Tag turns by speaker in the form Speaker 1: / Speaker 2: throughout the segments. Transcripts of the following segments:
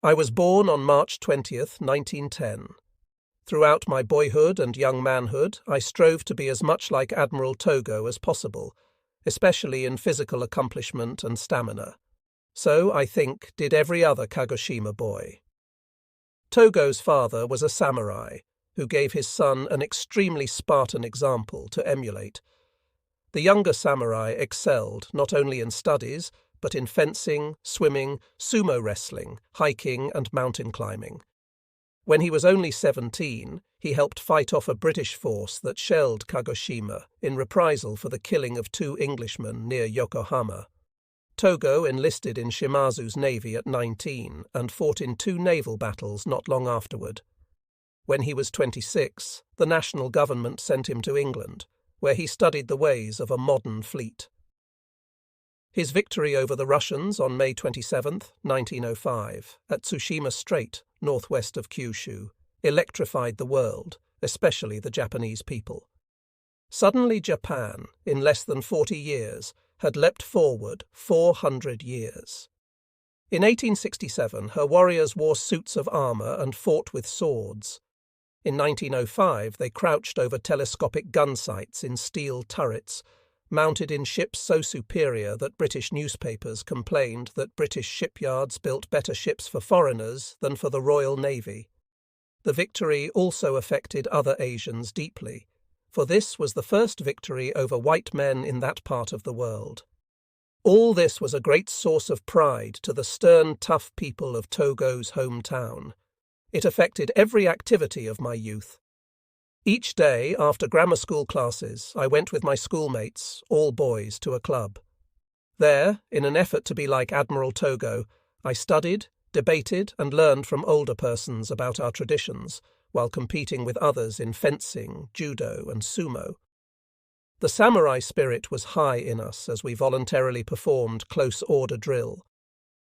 Speaker 1: I was born on March 20th, 1910. Throughout my boyhood and young manhood, I strove to be as much like Admiral Togo as possible, especially in physical accomplishment and stamina. So, I think, did every other Kagoshima boy. Togo's father was a samurai, who gave his son an extremely Spartan example to emulate. The younger samurai excelled not only in studies, but in fencing, swimming, sumo wrestling, hiking, and mountain climbing. When he was only 17, he helped fight off a British force that shelled Kagoshima in reprisal for the killing of 2 Englishmen near Yokohama. Togo enlisted in Shimazu's navy at 19 and fought in 2 naval battles not long afterward. When he was 26, the national government sent him to England, where he studied the ways of a modern fleet. His victory over the Russians on May 27, 1905, at Tsushima Strait, northwest of Kyushu, electrified the world, especially the Japanese people. Suddenly Japan, in less than 40 years, had leapt forward 400 years. In 1867, her warriors wore suits of armour and fought with swords. In 1905, they crouched over telescopic gun sights in steel turrets, mounted in ships so superior that British newspapers complained that British shipyards built better ships for foreigners than for the Royal Navy. The victory also affected other Asians deeply, for this was the first victory over white men in that part of the world. All this was a great source of pride to the stern, tough people of Togo's hometown. It affected every activity of my youth. Each day, after grammar school classes, I went with my schoolmates, all boys, to a club. There, in an effort to be like Admiral Togo, I studied, debated, and learned from older persons about our traditions, while competing with others in fencing, judo, and sumo. The samurai spirit was high in us as we voluntarily performed close order drill.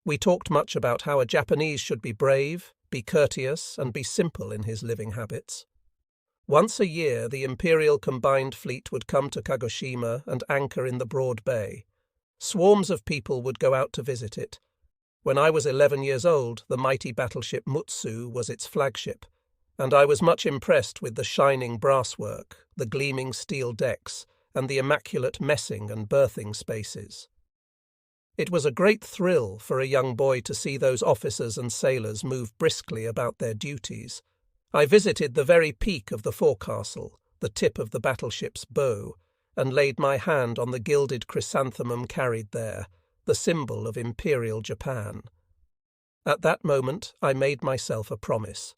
Speaker 1: We talked much about how a Japanese should be brave, be courteous, and be simple in his living habits. Once a year, the Imperial Combined Fleet would come to Kagoshima and anchor in the broad bay. Swarms of people would go out to visit it. When I was 11 years old, the mighty battleship Mutsu was its flagship, and I was much impressed with the shining brasswork, the gleaming steel decks, and the immaculate messing and berthing spaces. It was a great thrill for a young boy to see those officers and sailors move briskly about their duties. I visited the very peak of the forecastle, the tip of the battleship's bow, and laid my hand on the gilded chrysanthemum carried there, the symbol of Imperial Japan. At that moment I made myself a promise.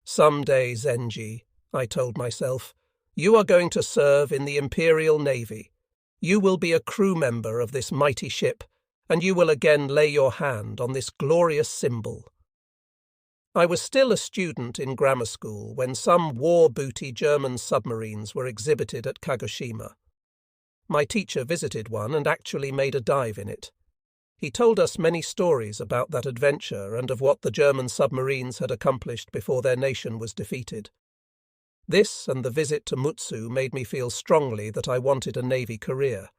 Speaker 1: "Some day, Zenji," I told myself, "you are going to serve in the Imperial Navy. You will be a crew member of this mighty ship, and you will again lay your hand on this glorious symbol." I was still a student in grammar school when some war-booty German submarines were exhibited at Kagoshima. My teacher visited one and actually made a dive in it. He told us many stories about that adventure and of what the German submarines had accomplished before their nation was defeated. This and the visit to Mutsu made me feel strongly that I wanted a Navy career.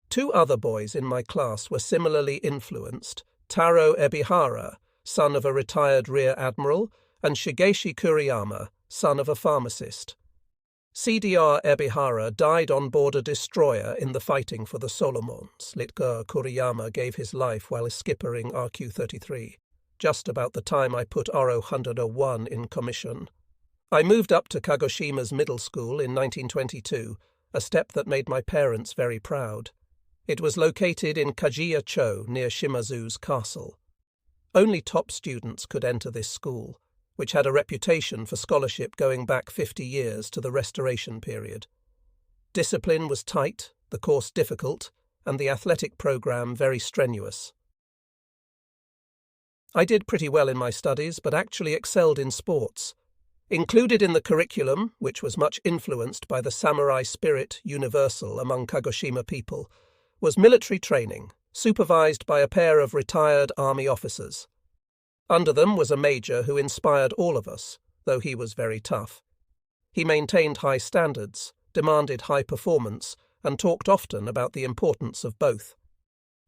Speaker 1: 2 other boys in my class were similarly influenced, Taro Ebihara, son of a retired rear admiral, and Shigeshi Kuriyama, son of a pharmacist. CDR Ebihara died on board a destroyer in the fighting for the Solomons. Litgar Kuriyama gave his life while skippering RQ-33, just about the time I put RO-101 in commission. I moved up to Kagoshima's middle school in 1922, a step that made my parents very proud. It was located in Kajiya-cho near Shimazu's castle. Only top students could enter this school, which had a reputation for scholarship going back 50 years to the Restoration period. Discipline was tight, the course difficult, and the athletic program very strenuous. I did pretty well in my studies, but actually excelled in sports. Included in the curriculum, which was much influenced by the samurai spirit universal among Kagoshima people, was military training, supervised by a pair of retired army officers. Under them was a major who inspired all of us, though he was very tough. He maintained high standards, demanded high performance, and talked often about the importance of both.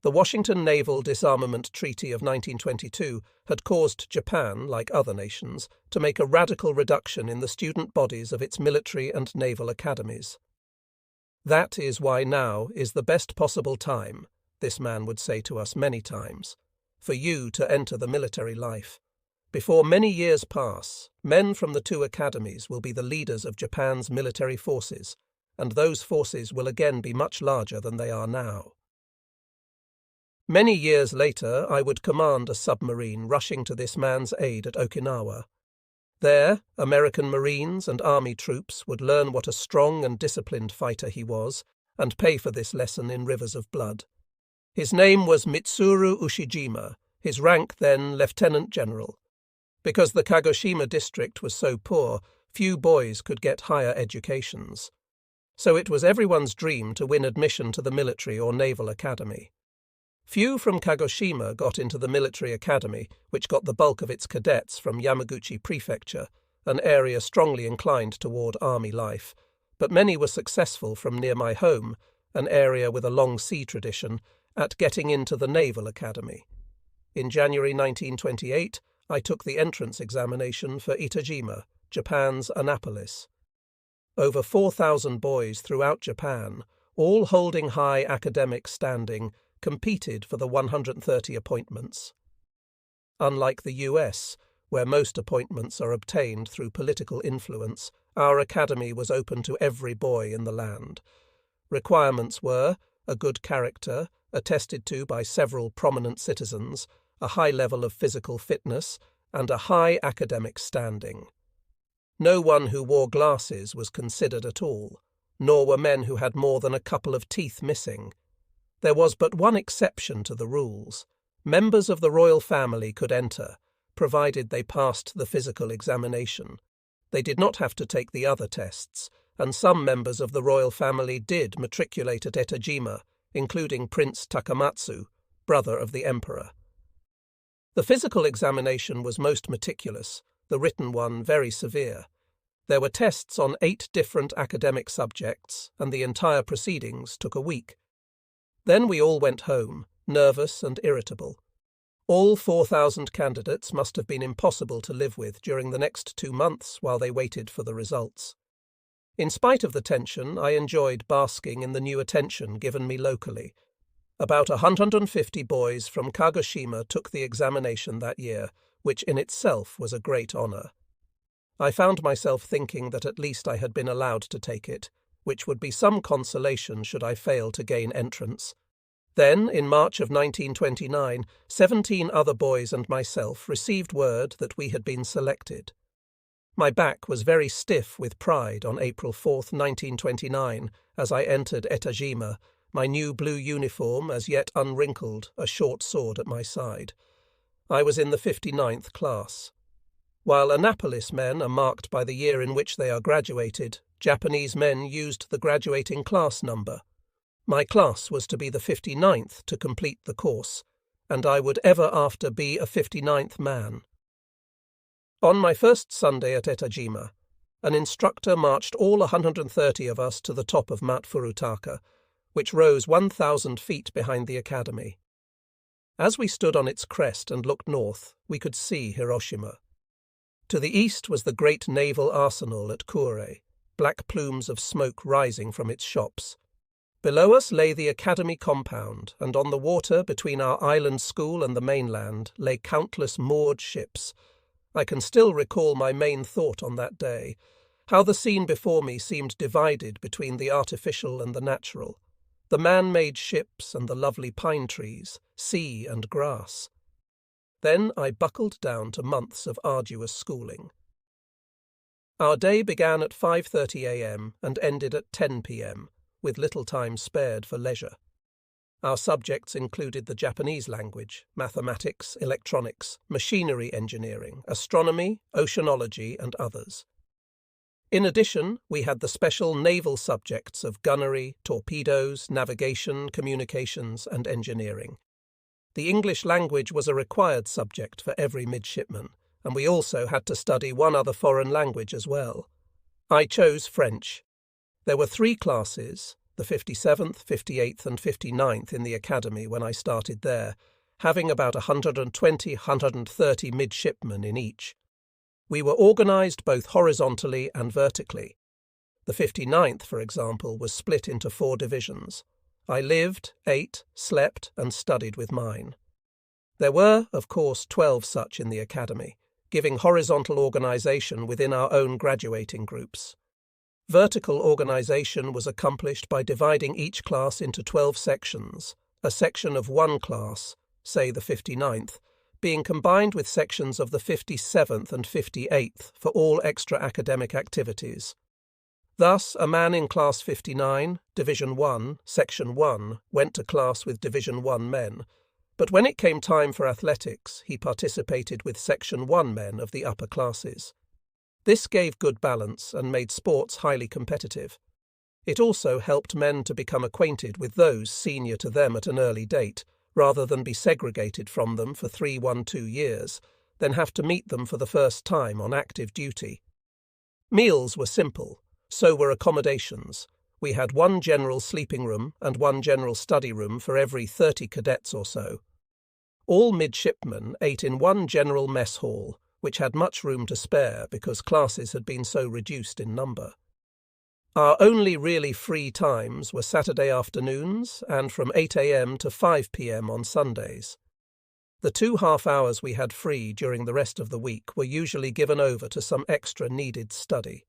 Speaker 1: The Washington Naval Disarmament Treaty of 1922 had caused Japan, like other nations, to make a radical reduction in the student bodies of its military and naval academies. "That is why now is the best possible time," this man would say to us many times, "for you to enter the military life. Before many years pass, men from the two academies will be the leaders of Japan's military forces, and those forces will again be much larger than they are now." Many years later, I would command a submarine rushing to this man's aid at Okinawa. There, American Marines and Army troops would learn what a strong and disciplined fighter he was, and pay for this lesson in rivers of blood. His name was Mitsuru Ushijima, his rank then Lieutenant General. Because the Kagoshima district was so poor, few boys could get higher educations. So it was everyone's dream to win admission to the military or naval academy. Few from Kagoshima got into the military academy, which got the bulk of its cadets from Yamaguchi Prefecture, an area strongly inclined toward army life, but many were successful from near my home, an area with a long sea tradition, at getting into the Naval Academy. In January 1928, I took the entrance examination for Itajima, Japan's Annapolis. Over 4,000 boys throughout Japan, all holding high academic standing, competed for the 130 appointments. Unlike the US, where most appointments are obtained through political influence, our academy was open to every boy in the land. Requirements were a good character, attested to by several prominent citizens, a high level of physical fitness, and a high academic standing. No one who wore glasses was considered at all, nor were men who had more than a couple of teeth missing. There was but one exception to the rules. Members of the royal family could enter, provided they passed the physical examination. They did not have to take the other tests, and some members of the royal family did matriculate at Etajima, including Prince Takamatsu, brother of the emperor. The physical examination was most meticulous, the written one very severe. There were tests on 8 different academic subjects, and the entire proceedings took a week. Then we all went home, nervous and irritable. All 4,000 candidates must have been impossible to live with during the next 2 months while they waited for the results. In spite of the tension, I enjoyed basking in the new attention given me locally. About 150 boys from Kagoshima took the examination that year, which in itself was a great honour. I found myself thinking that at least I had been allowed to take it, which would be some consolation should I fail to gain entrance. Then, in March of 1929, 17 other boys and myself received word that we had been selected. My back was very stiff with pride on April 4, 1929, as I entered Etajima, my new blue uniform as yet unwrinkled, a short sword at my side. I was in the 59th class. While Annapolis men are marked by the year in which they are graduated, Japanese men used the graduating class number. My class was to be the 59th to complete the course, and I would ever after be a 59th man. On my first Sunday at Etajima, an instructor marched all 130 of us to the top of Mount Furutaka, which rose 1,000 feet behind the academy. As we stood on its crest and looked north, we could see Hiroshima. To the east was the great naval arsenal at Kure, black plumes of smoke rising from its shops. Below us lay the academy compound, and on the water between our island school and the mainland lay countless moored ships. I can still recall my main thought on that day, how the scene before me seemed divided between the artificial and the natural, the man-made ships and the lovely pine trees, sea and grass. Then I buckled down to months of arduous schooling. Our day began at 5:30 a.m. and ended at 10 p.m., with little time spared for leisure. Our subjects included the Japanese language, mathematics, electronics, machinery engineering, astronomy, oceanology, and others. In addition, we had the special naval subjects of gunnery, torpedoes, navigation, communications, and engineering. The English language was a required subject for every midshipman, and we also had to study one other foreign language as well. I chose French. There were 3 classes, the 57th, 58th and 59th in the academy when I started there, having about 120–130 midshipmen in each. We were organised both horizontally and vertically. The 59th, for example, was split into 4 divisions. I lived, ate, slept and studied with mine. There were, of course, 12 such in the academy, giving horizontal organisation within our own graduating groups. Vertical organisation was accomplished by dividing each class into 12 sections, a section of one class, say the 59th, being combined with sections of the 57th and 58th for all extra academic activities. Thus, a man in Class 59, Division 1, Section 1, went to class with Division 1 men, but when it came time for athletics, he participated with Section 1 men of the upper classes. This gave good balance and made sports highly competitive. It also helped men to become acquainted with those senior to them at an early date, rather than be segregated from them for 3–2 years, then have to meet them for the first time on active duty. Meals were simple. So were accommodations. We had one general sleeping room and one general study room for every 30 cadets or so. All midshipmen ate in one general mess hall, which had much room to spare because classes had been so reduced in number. Our only really free times were Saturday afternoons and from 8 a.m. to 5 p.m. on Sundays. The 2 half-hours we had free during the rest of the week were usually given over to some extra needed study.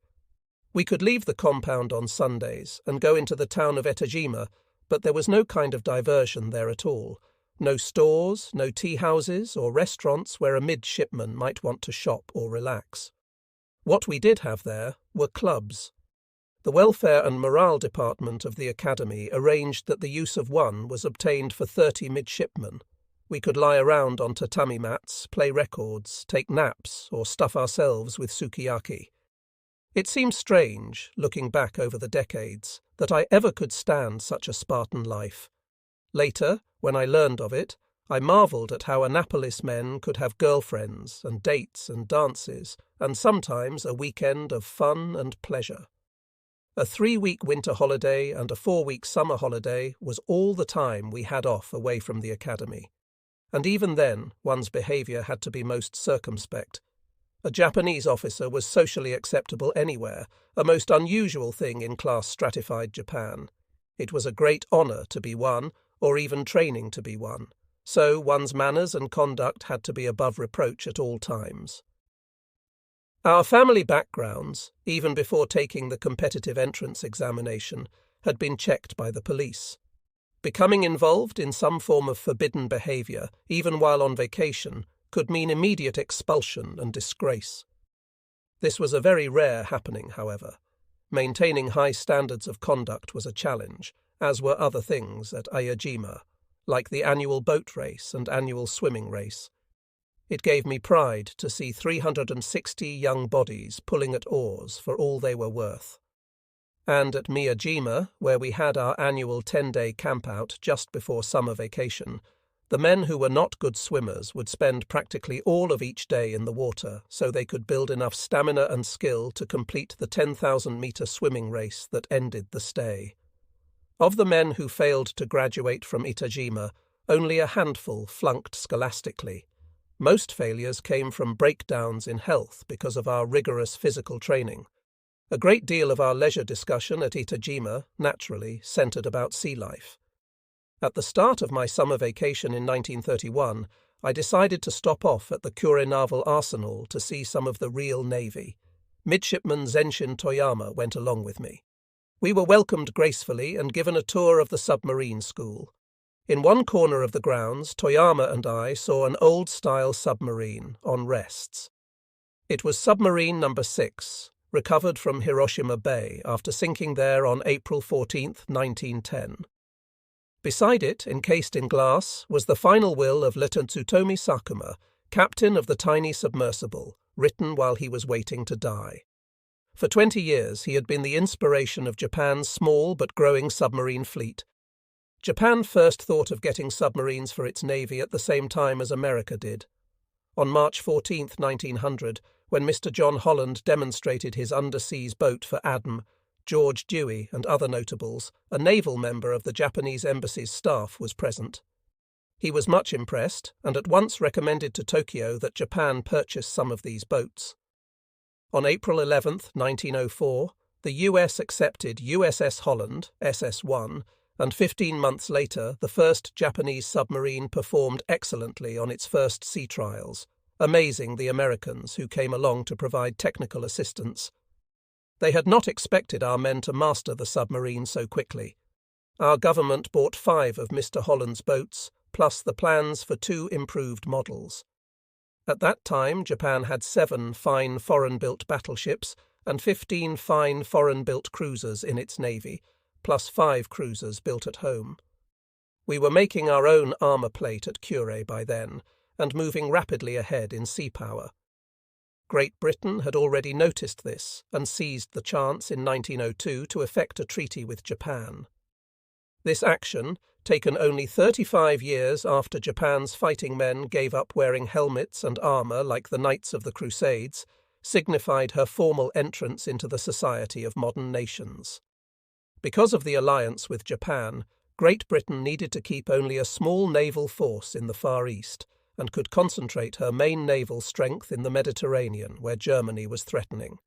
Speaker 1: We could leave the compound on Sundays and go into the town of Etajima, but there was no kind of diversion there at all. No stores, no tea-houses or restaurants where a midshipman might want to shop or relax. What we did have there were clubs. The Welfare and Morale Department of the Academy arranged that the use of one was obtained for 30 midshipmen. We could lie around on tatami mats, play records, take naps, or stuff ourselves with sukiyaki. It seems strange, looking back over the decades, that I ever could stand such a Spartan life. Later, when I learned of it, I marvelled at how Annapolis men could have girlfriends and dates and dances, and sometimes a weekend of fun and pleasure. A 3-week winter holiday and a 4-week summer holiday was all the time we had off away from the academy. And even then, one's behaviour had to be most circumspect. A Japanese officer was socially acceptable anywhere, a most unusual thing in class-stratified Japan. It was a great honour to be one, or even training to be one, so one's manners and conduct had to be above reproach at all times. Our family backgrounds, even before taking the competitive entrance examination, had been checked by the police. Becoming involved in some form of forbidden behaviour, even while on vacation, could mean immediate expulsion and disgrace. This was a very rare happening, however. Maintaining high standards of conduct was a challenge, as were other things at Ayajima, like the annual boat race and annual swimming race. It gave me pride to see 360 young bodies pulling at oars for all they were worth. And at Miyajima, where we had our annual 10-day camp-out just before summer vacation, the men who were not good swimmers would spend practically all of each day in the water so they could build enough stamina and skill to complete the 10,000-metre swimming race that ended the stay. Of the men who failed to graduate from Itajima, only a handful flunked scholastically. Most failures came from breakdowns in health because of our rigorous physical training. A great deal of our leisure discussion at Itajima, naturally, centred about sea life. At the start of my summer vacation in 1931, I decided to stop off at the Kure Naval Arsenal to see some of the real Navy. Midshipman Zenshin Toyama went along with me. We were welcomed gracefully and given a tour of the submarine school. In one corner of the grounds, Toyama and I saw an old-style submarine on rests. It was submarine number 6, recovered from Hiroshima Bay after sinking there on April 14, 1910. Beside it, encased in glass, was the final will of Lieutenant Tsutomi Sakuma, captain of the tiny submersible, written while he was waiting to die. For 20 years he had been the inspiration of Japan's small but growing submarine fleet. Japan first thought of getting submarines for its navy at the same time as America did. On March 14, 1900, when Mr. John Holland demonstrated his underseas boat for ADM, George Dewey, and other notables, a naval member of the Japanese embassy's staff was present. He was much impressed and at once recommended to Tokyo that Japan purchase some of these boats. On April 11, 1904, the US accepted USS Holland, SS-1, and 15 months later the first Japanese submarine performed excellently on its first sea trials, amazing the Americans who came along to provide technical assistance. They had not expected our men to master the submarine so quickly. Our government bought 5 of Mr. Holland's boats, plus the plans for 2 improved models. At that time, Japan had 7 fine foreign-built battleships and 15 fine foreign-built cruisers in its navy, plus 5 cruisers built at home. We were making our own armour plate at Kure by then, and moving rapidly ahead in sea power. Great Britain had already noticed this and seized the chance in 1902 to effect a treaty with Japan. This action, taken only 35 years after Japan's fighting men gave up wearing helmets and armour like the Knights of the Crusades, signified her formal entrance into the society of modern nations. Because of the alliance with Japan, Great Britain needed to keep only a small naval force in the Far East, and could concentrate her main naval strength in the Mediterranean, where Germany was threatening.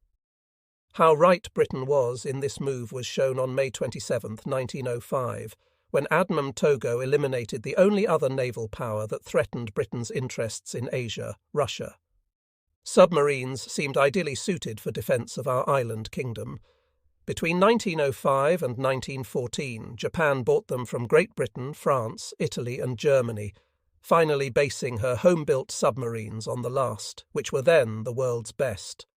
Speaker 1: How right Britain was in this move was shown on May 27, 1905, when Admiral Togo eliminated the only other naval power that threatened Britain's interests in Asia, Russia. Submarines seemed ideally suited for defence of our island kingdom. Between 1905 and 1914, Japan bought them from Great Britain, France, Italy and Germany, finally basing her home-built submarines on the last, which were then the world's best.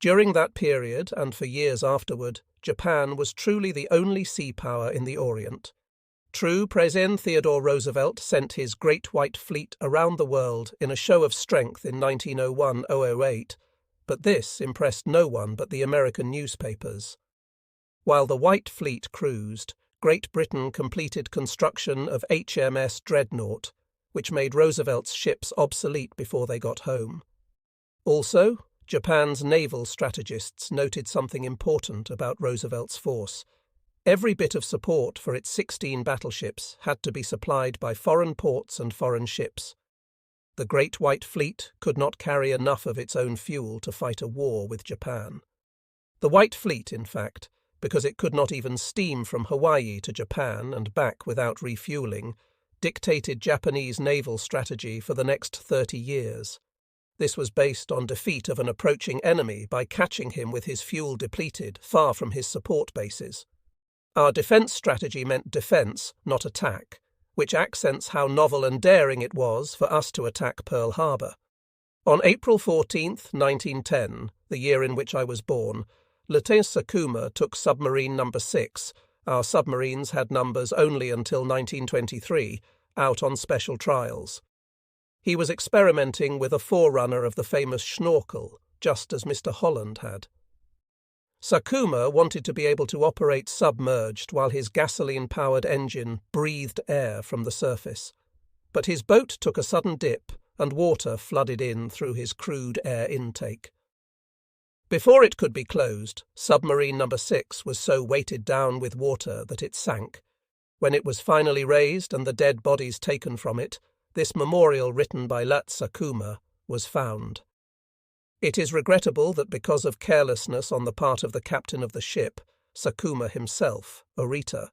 Speaker 1: During that period, and for years afterward, Japan was truly the only sea power in the Orient. True, President Theodore Roosevelt sent his Great White Fleet around the world in a show of strength in 1901-08, but this impressed no one but the American newspapers. While the White Fleet cruised, Great Britain completed construction of HMS Dreadnought, which made Roosevelt's ships obsolete before they got home. Also, Japan's naval strategists noted something important about Roosevelt's force. Every bit of support for its 16 battleships had to be supplied by foreign ports and foreign ships. The Great White Fleet could not carry enough of its own fuel to fight a war with Japan. The White Fleet, in fact, because it could not even steam from Hawaii to Japan and back without refueling, dictated Japanese naval strategy for the next 30 years. This was based on defeat of an approaching enemy by catching him with his fuel depleted, far from his support bases. Our defence strategy meant defence, not attack, which accents how novel and daring it was for us to attack Pearl Harbor. On April 14, 1910, the year in which I was born, Lieutenant Sakuma took submarine number 6, our submarines had numbers only until 1923, out on special trials. He was experimenting with a forerunner of the famous Schnorkel, just as Mr. Holland had. Sakuma wanted to be able to operate submerged while his gasoline-powered engine breathed air from the surface. But his boat took a sudden dip and water flooded in through his crude air intake. Before it could be closed, submarine number 6 was so weighted down with water that it sank. When it was finally raised and the dead bodies taken from it, this memorial written by Lat Sakuma was found. It is regrettable that because of carelessness on the part of the captain of the ship, Sakuma himself, Orita,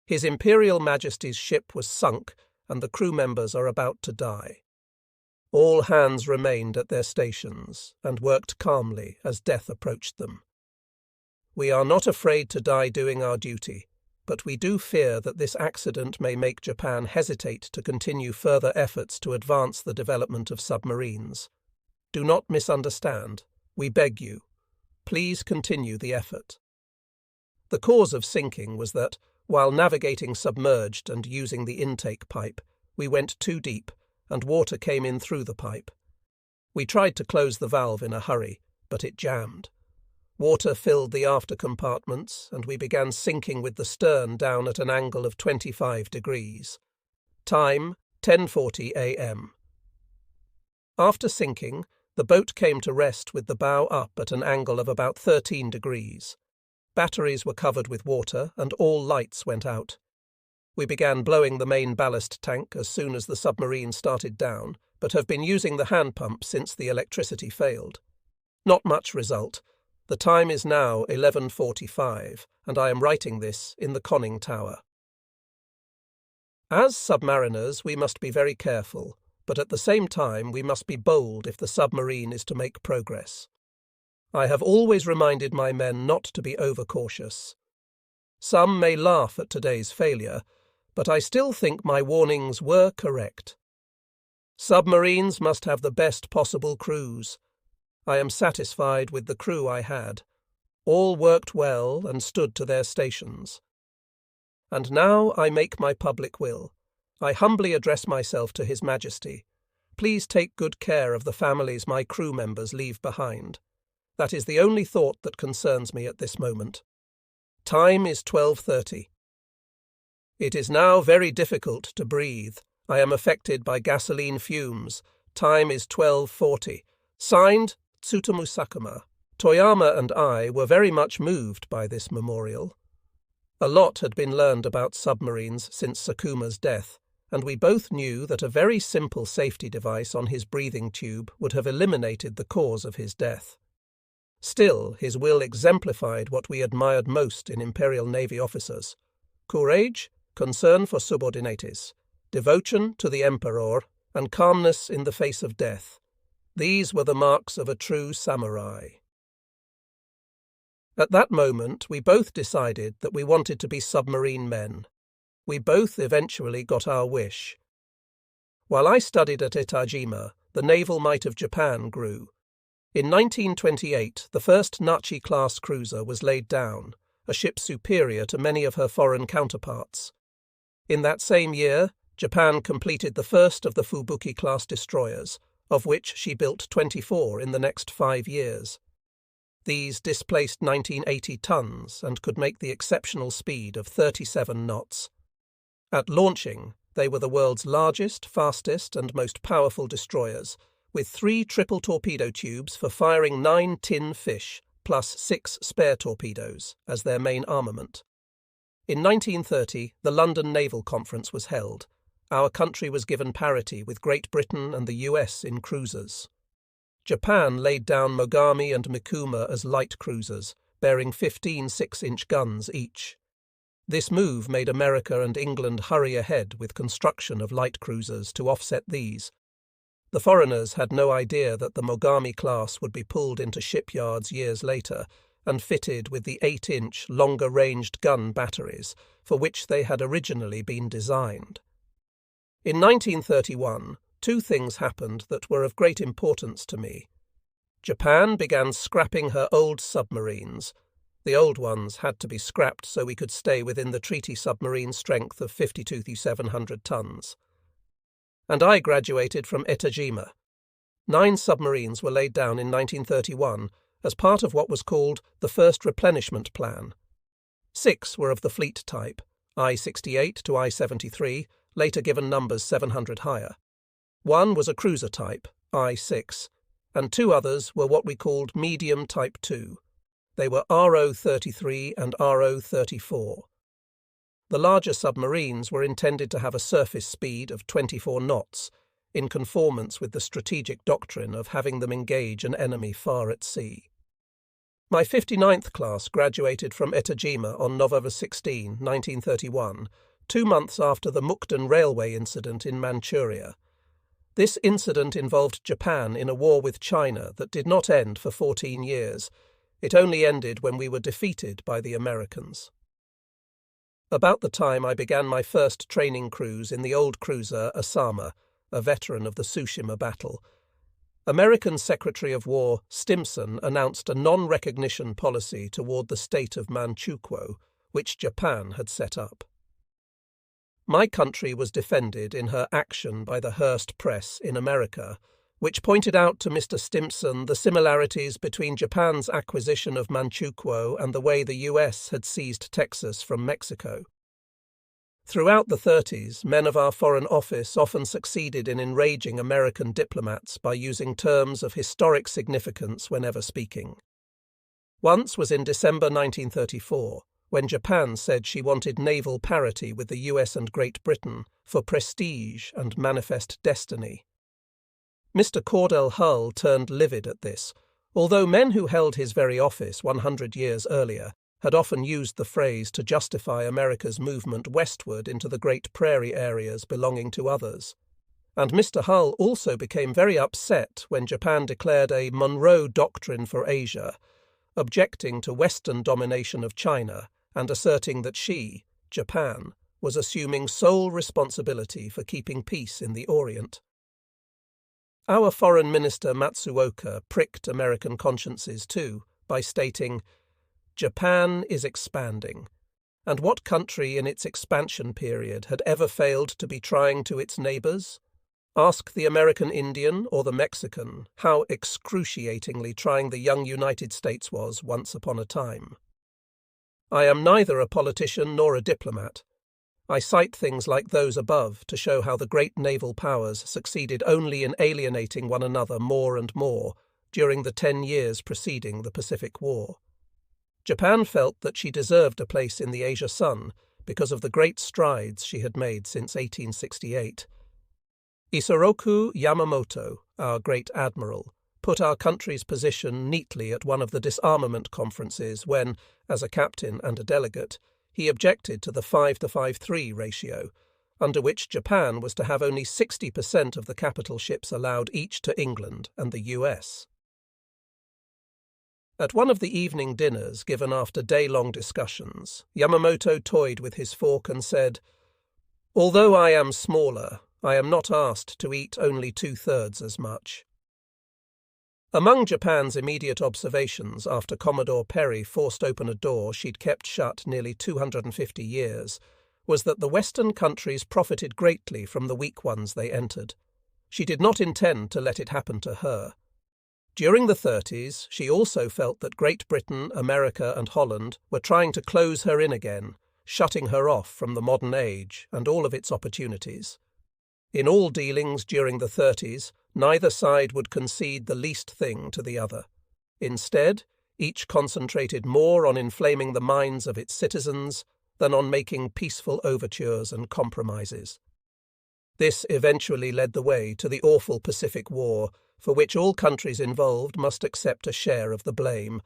Speaker 1: His Imperial Majesty's ship was sunk and the crew members are about to die. All hands remained at their stations and worked calmly as death approached them. We are not afraid to die doing our duty, but we do fear that this accident may make Japan hesitate to continue further efforts to advance the development of submarines. Do not misunderstand. We beg you. Please continue the effort. The cause of sinking was that, while navigating submerged and using the intake pipe, we went too deep, and water came in through the pipe. We tried to close the valve in a hurry, but it jammed. Water filled the after compartments, and we began sinking with the stern down at an angle of 25 degrees. Time, 10:40 a.m. After sinking, the boat came to rest with the bow up at an angle of about 13 degrees. Batteries were covered with water and all lights went out. We began blowing the main ballast tank as soon as the submarine started down, but have been using the hand pump since the electricity failed. Not much result. The time is now 11:45, and I am writing this in the conning tower. As submariners, we must be very careful, but at the same time we must be bold if the submarine is to make progress. I have always reminded my men not to be overcautious. Some may laugh at today's failure, but I still think my warnings were correct. Submarines must have the best possible crews. I am satisfied with the crew I had. All worked well and stood to their stations. And now I make my public will. I humbly address myself to His Majesty. Please take good care of the families my crew members leave behind. That is the only thought that concerns me at this moment. Time is 12:30. It is now very difficult to breathe. I am affected by gasoline fumes. Time is 12:40. Signed, Tsutomu Sakuma. Toyama and I were very much moved by this memorial. A lot had been learned about submarines since Sakuma's death, and we both knew that a very simple safety device on his breathing tube would have eliminated the cause of his death. Still, his will exemplified what we admired most in Imperial Navy officers: courage, concern for subordinates, devotion to the Emperor, and calmness in the face of death. These were the marks of a true samurai. At that moment, we both decided that we wanted to be submarine men. We both eventually got our wish. While I studied at Itajima, the naval might of Japan grew. In 1928, the first Nachi-class cruiser was laid down, a ship superior to many of her foreign counterparts. In that same year, Japan completed the first of the Fubuki-class destroyers, of which she built 24 in the next 5 years. These displaced 1980 tons and could make the exceptional speed of 37 knots. At launching, they were the world's largest, fastest, and most powerful destroyers, with 3 triple torpedo tubes for firing 9 tin fish, plus 6 spare torpedoes, as their main armament. In 1930, the London Naval Conference was held. Our country was given parity with Great Britain and the US in cruisers. Japan laid down Mogami and Mikuma as light cruisers, bearing 15 6-inch guns each. This move made America and England hurry ahead with construction of light cruisers to offset these. The foreigners had no idea that the Mogami class would be pulled into shipyards years later and fitted with the 8-inch, longer-ranged gun batteries for which they had originally been designed. In 1931, 2 things happened that were of great importance to me. Japan began scrapping her old submarines. The old ones had to be scrapped so we could stay within the treaty submarine strength of 52,700 tons. And I graduated from Itajima. 9 submarines were laid down in 1931 as part of what was called the First Replenishment Plan. 6 were of the fleet type, I-68 to I-73, later given numbers 700 higher. 1 was a cruiser type, I-6, and 2 others were what we called medium type 2. They were RO-33 and RO-34. The larger submarines were intended to have a surface speed of 24 knots, in conformance with the strategic doctrine of having them engage an enemy far at sea. My 59th class graduated from Itajima on November 16, 1931, 2 months after the Mukden railway incident in Manchuria. This incident involved Japan in a war with China that did not end for 14 years. It only ended when we were defeated by the Americans. About the time I began my first training cruise in the old cruiser Asama, a veteran of the Tsushima battle, American Secretary of War Stimson announced a non-recognition policy toward the state of Manchukuo, which Japan had set up. My country was defended in her action by the Hearst Press in America, which pointed out to Mr. Stimson the similarities between Japan's acquisition of Manchukuo and the way the US had seized Texas from Mexico. Throughout the 30s, men of our Foreign Office often succeeded in enraging American diplomats by using terms of historic significance whenever speaking. Once was in December 1934, when Japan said she wanted naval parity with the US and Great Britain for prestige and manifest destiny. Mr. Cordell Hull turned livid at this, although men who held his very office 100 years earlier had often used the phrase to justify America's movement westward into the great prairie areas belonging to others. And Mr. Hull also became very upset when Japan declared a Monroe Doctrine for Asia, objecting to Western domination of China and asserting that she, Japan, was assuming sole responsibility for keeping peace in the Orient. Our Foreign Minister Matsuoka pricked American consciences too by stating, "Japan is expanding, and what country in its expansion period had ever failed to be trying to its neighbours? Ask the American Indian or the Mexican how excruciatingly trying the young United States was once upon a time. I am neither a politician nor a diplomat. I cite things like those above to show how the great naval powers succeeded only in alienating one another more and more during the 10 years preceding the Pacific War. Japan felt that she deserved a place in the Asia Sun because of the great strides she had made since 1868. Isoroku Yamamoto, our great admiral, put our country's position neatly at one of the disarmament conferences when, as a captain and a delegate, he objected to the 5-5-3 ratio, under which Japan was to have only 60% of the capital ships allowed each to England and the US. At one of the evening dinners given after day-long discussions, Yamamoto toyed with his fork and said, "Although I am smaller, I am not asked to eat only 2/3 as much." Among Japan's immediate observations after Commodore Perry forced open a door she'd kept shut nearly 250 years was that the Western countries profited greatly from the weak ones they entered. She did not intend to let it happen to her. During the 30s, she also felt that Great Britain, America and Holland were trying to close her in again, shutting her off from the modern age and all of its opportunities. In all dealings during the 30s, neither side would concede the least thing to the other. Instead, each concentrated more on inflaming the minds of its citizens than on making peaceful overtures and compromises. This eventually led the way to the awful Pacific War, for which all countries involved must accept a share of the blame.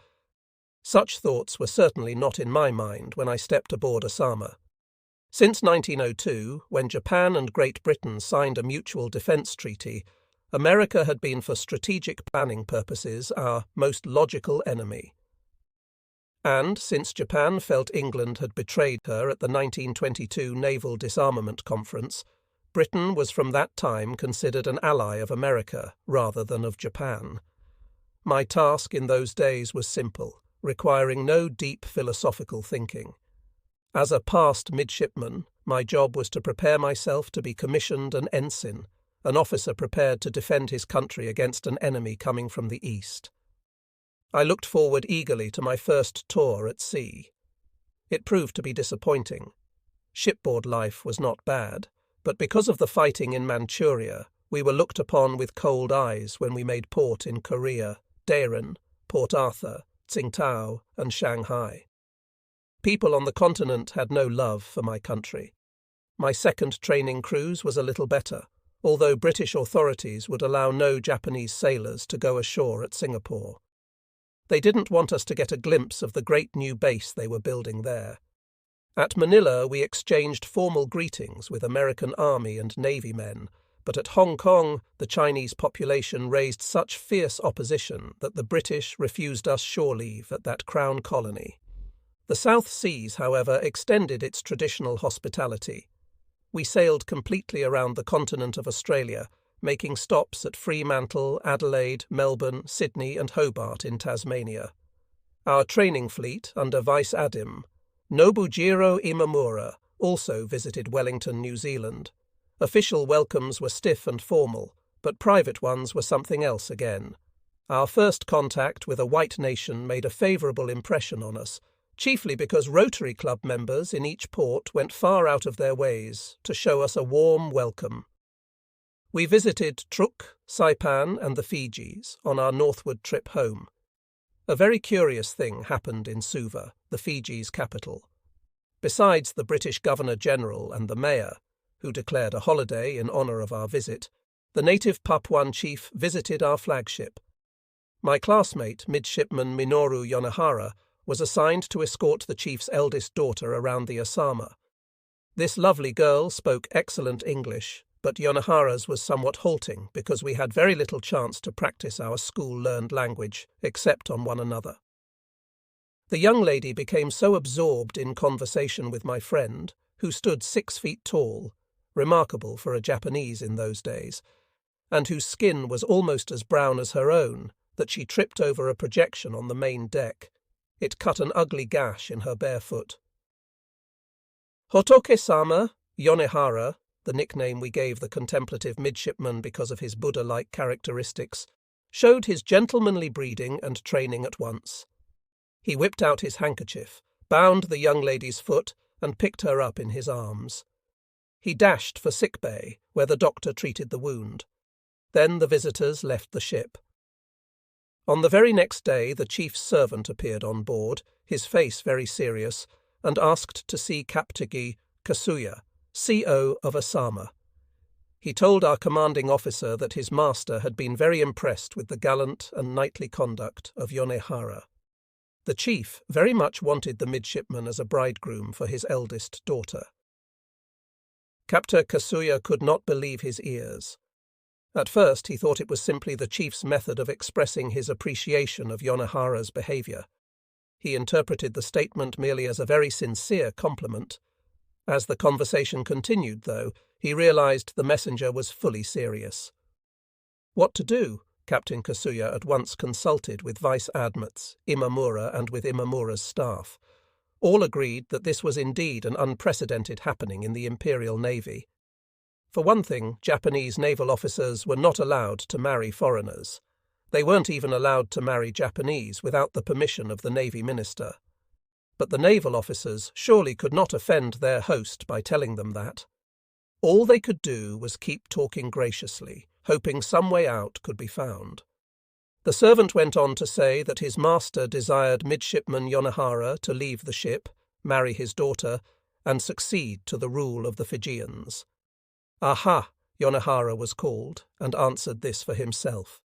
Speaker 1: Such thoughts were certainly not in my mind when I stepped aboard Osama. Since 1902, when Japan and Great Britain signed a mutual defence treaty, America had been for strategic planning purposes our most logical enemy. And since Japan felt England had betrayed her at the 1922 Naval Disarmament Conference, Britain was from that time considered an ally of America rather than of Japan. My task in those days was simple, requiring no deep philosophical thinking. As a past midshipman, my job was to prepare myself to be commissioned an ensign, an officer prepared to defend his country against an enemy coming from the east. I looked forward eagerly to my first tour at sea. It proved to be disappointing. Shipboard life was not bad, but because of the fighting in Manchuria, we were looked upon with cold eyes when we made port in Korea, Dairen, Port Arthur, Tsingtao, and Shanghai. People on the continent had no love for my country. My second training cruise was a little better, although British authorities would allow no Japanese sailors to go ashore at Singapore. They didn't want us to get a glimpse of the great new base they were building there. At Manila we exchanged formal greetings with American Army and Navy men, but at Hong Kong the Chinese population raised such fierce opposition that the British refused us shore leave at that Crown colony. The South Seas, however, extended its traditional hospitality. We sailed completely around the continent of Australia, making stops at Fremantle, Adelaide, Melbourne, Sydney and Hobart in Tasmania. Our training fleet, under Vice Admiral Nobujiro Imamura, also visited Wellington, New Zealand. Official welcomes were stiff and formal, but private ones were something else again. Our first contact with a white nation made a favourable impression on us, chiefly because Rotary Club members in each port went far out of their ways to show us a warm welcome. We visited Truk, Saipan and the Fijis on our northward trip home. A very curious thing happened in Suva, the Fiji's capital. Besides the British Governor-General and the Mayor, who declared a holiday in honour of our visit, the native Papuan chief visited our flagship. My classmate, Midshipman Minoru Yonehara, was assigned to escort the chief's eldest daughter around the Asama. This lovely girl spoke excellent English, but Yonehara's was somewhat halting because we had very little chance to practice our school-learned language, except on one another. The young lady became so absorbed in conversation with my friend, who stood 6 feet tall, remarkable for a Japanese in those days, and whose skin was almost as brown as her own, that she tripped over a projection on the main deck. It cut an ugly gash in her bare foot. Hotoke-sama, Yonehara, the nickname we gave the contemplative midshipman because of his Buddha-like characteristics, showed his gentlemanly breeding and training at once. He whipped out his handkerchief, bound the young lady's foot, and picked her up in his arms. He dashed for sick bay, where the doctor treated the wound. Then the visitors left the ship. On the very next day the chief's servant appeared on board, his face very serious, and asked to see Kaptegi Kasuya, CO of Asama. He told our commanding officer that his master had been very impressed with the gallant and knightly conduct of Yonehara. The chief very much wanted the midshipman as a bridegroom for his eldest daughter. Captain Kasuya could not believe his ears. At first he thought it was simply the chief's method of expressing his appreciation of Yonehara's behaviour. He interpreted the statement merely as a very sincere compliment. As the conversation continued, though, he realized the messenger was fully serious. What to do? Captain Kasuya at once consulted with Vice-Admits, Imamura, and with Imamura's staff. All agreed that this was indeed an unprecedented happening in the Imperial Navy. For one thing, Japanese naval officers were not allowed to marry foreigners. They weren't even allowed to marry Japanese without the permission of the Navy Minister. But the naval officers surely could not offend their host by telling them that. All they could do was keep talking graciously, hoping some way out could be found. The servant went on to say that his master desired Midshipman Yonehara to leave the ship, marry his daughter, and succeed to the rule of the Fijians. Aha, Yonehara was called, and answered this for himself.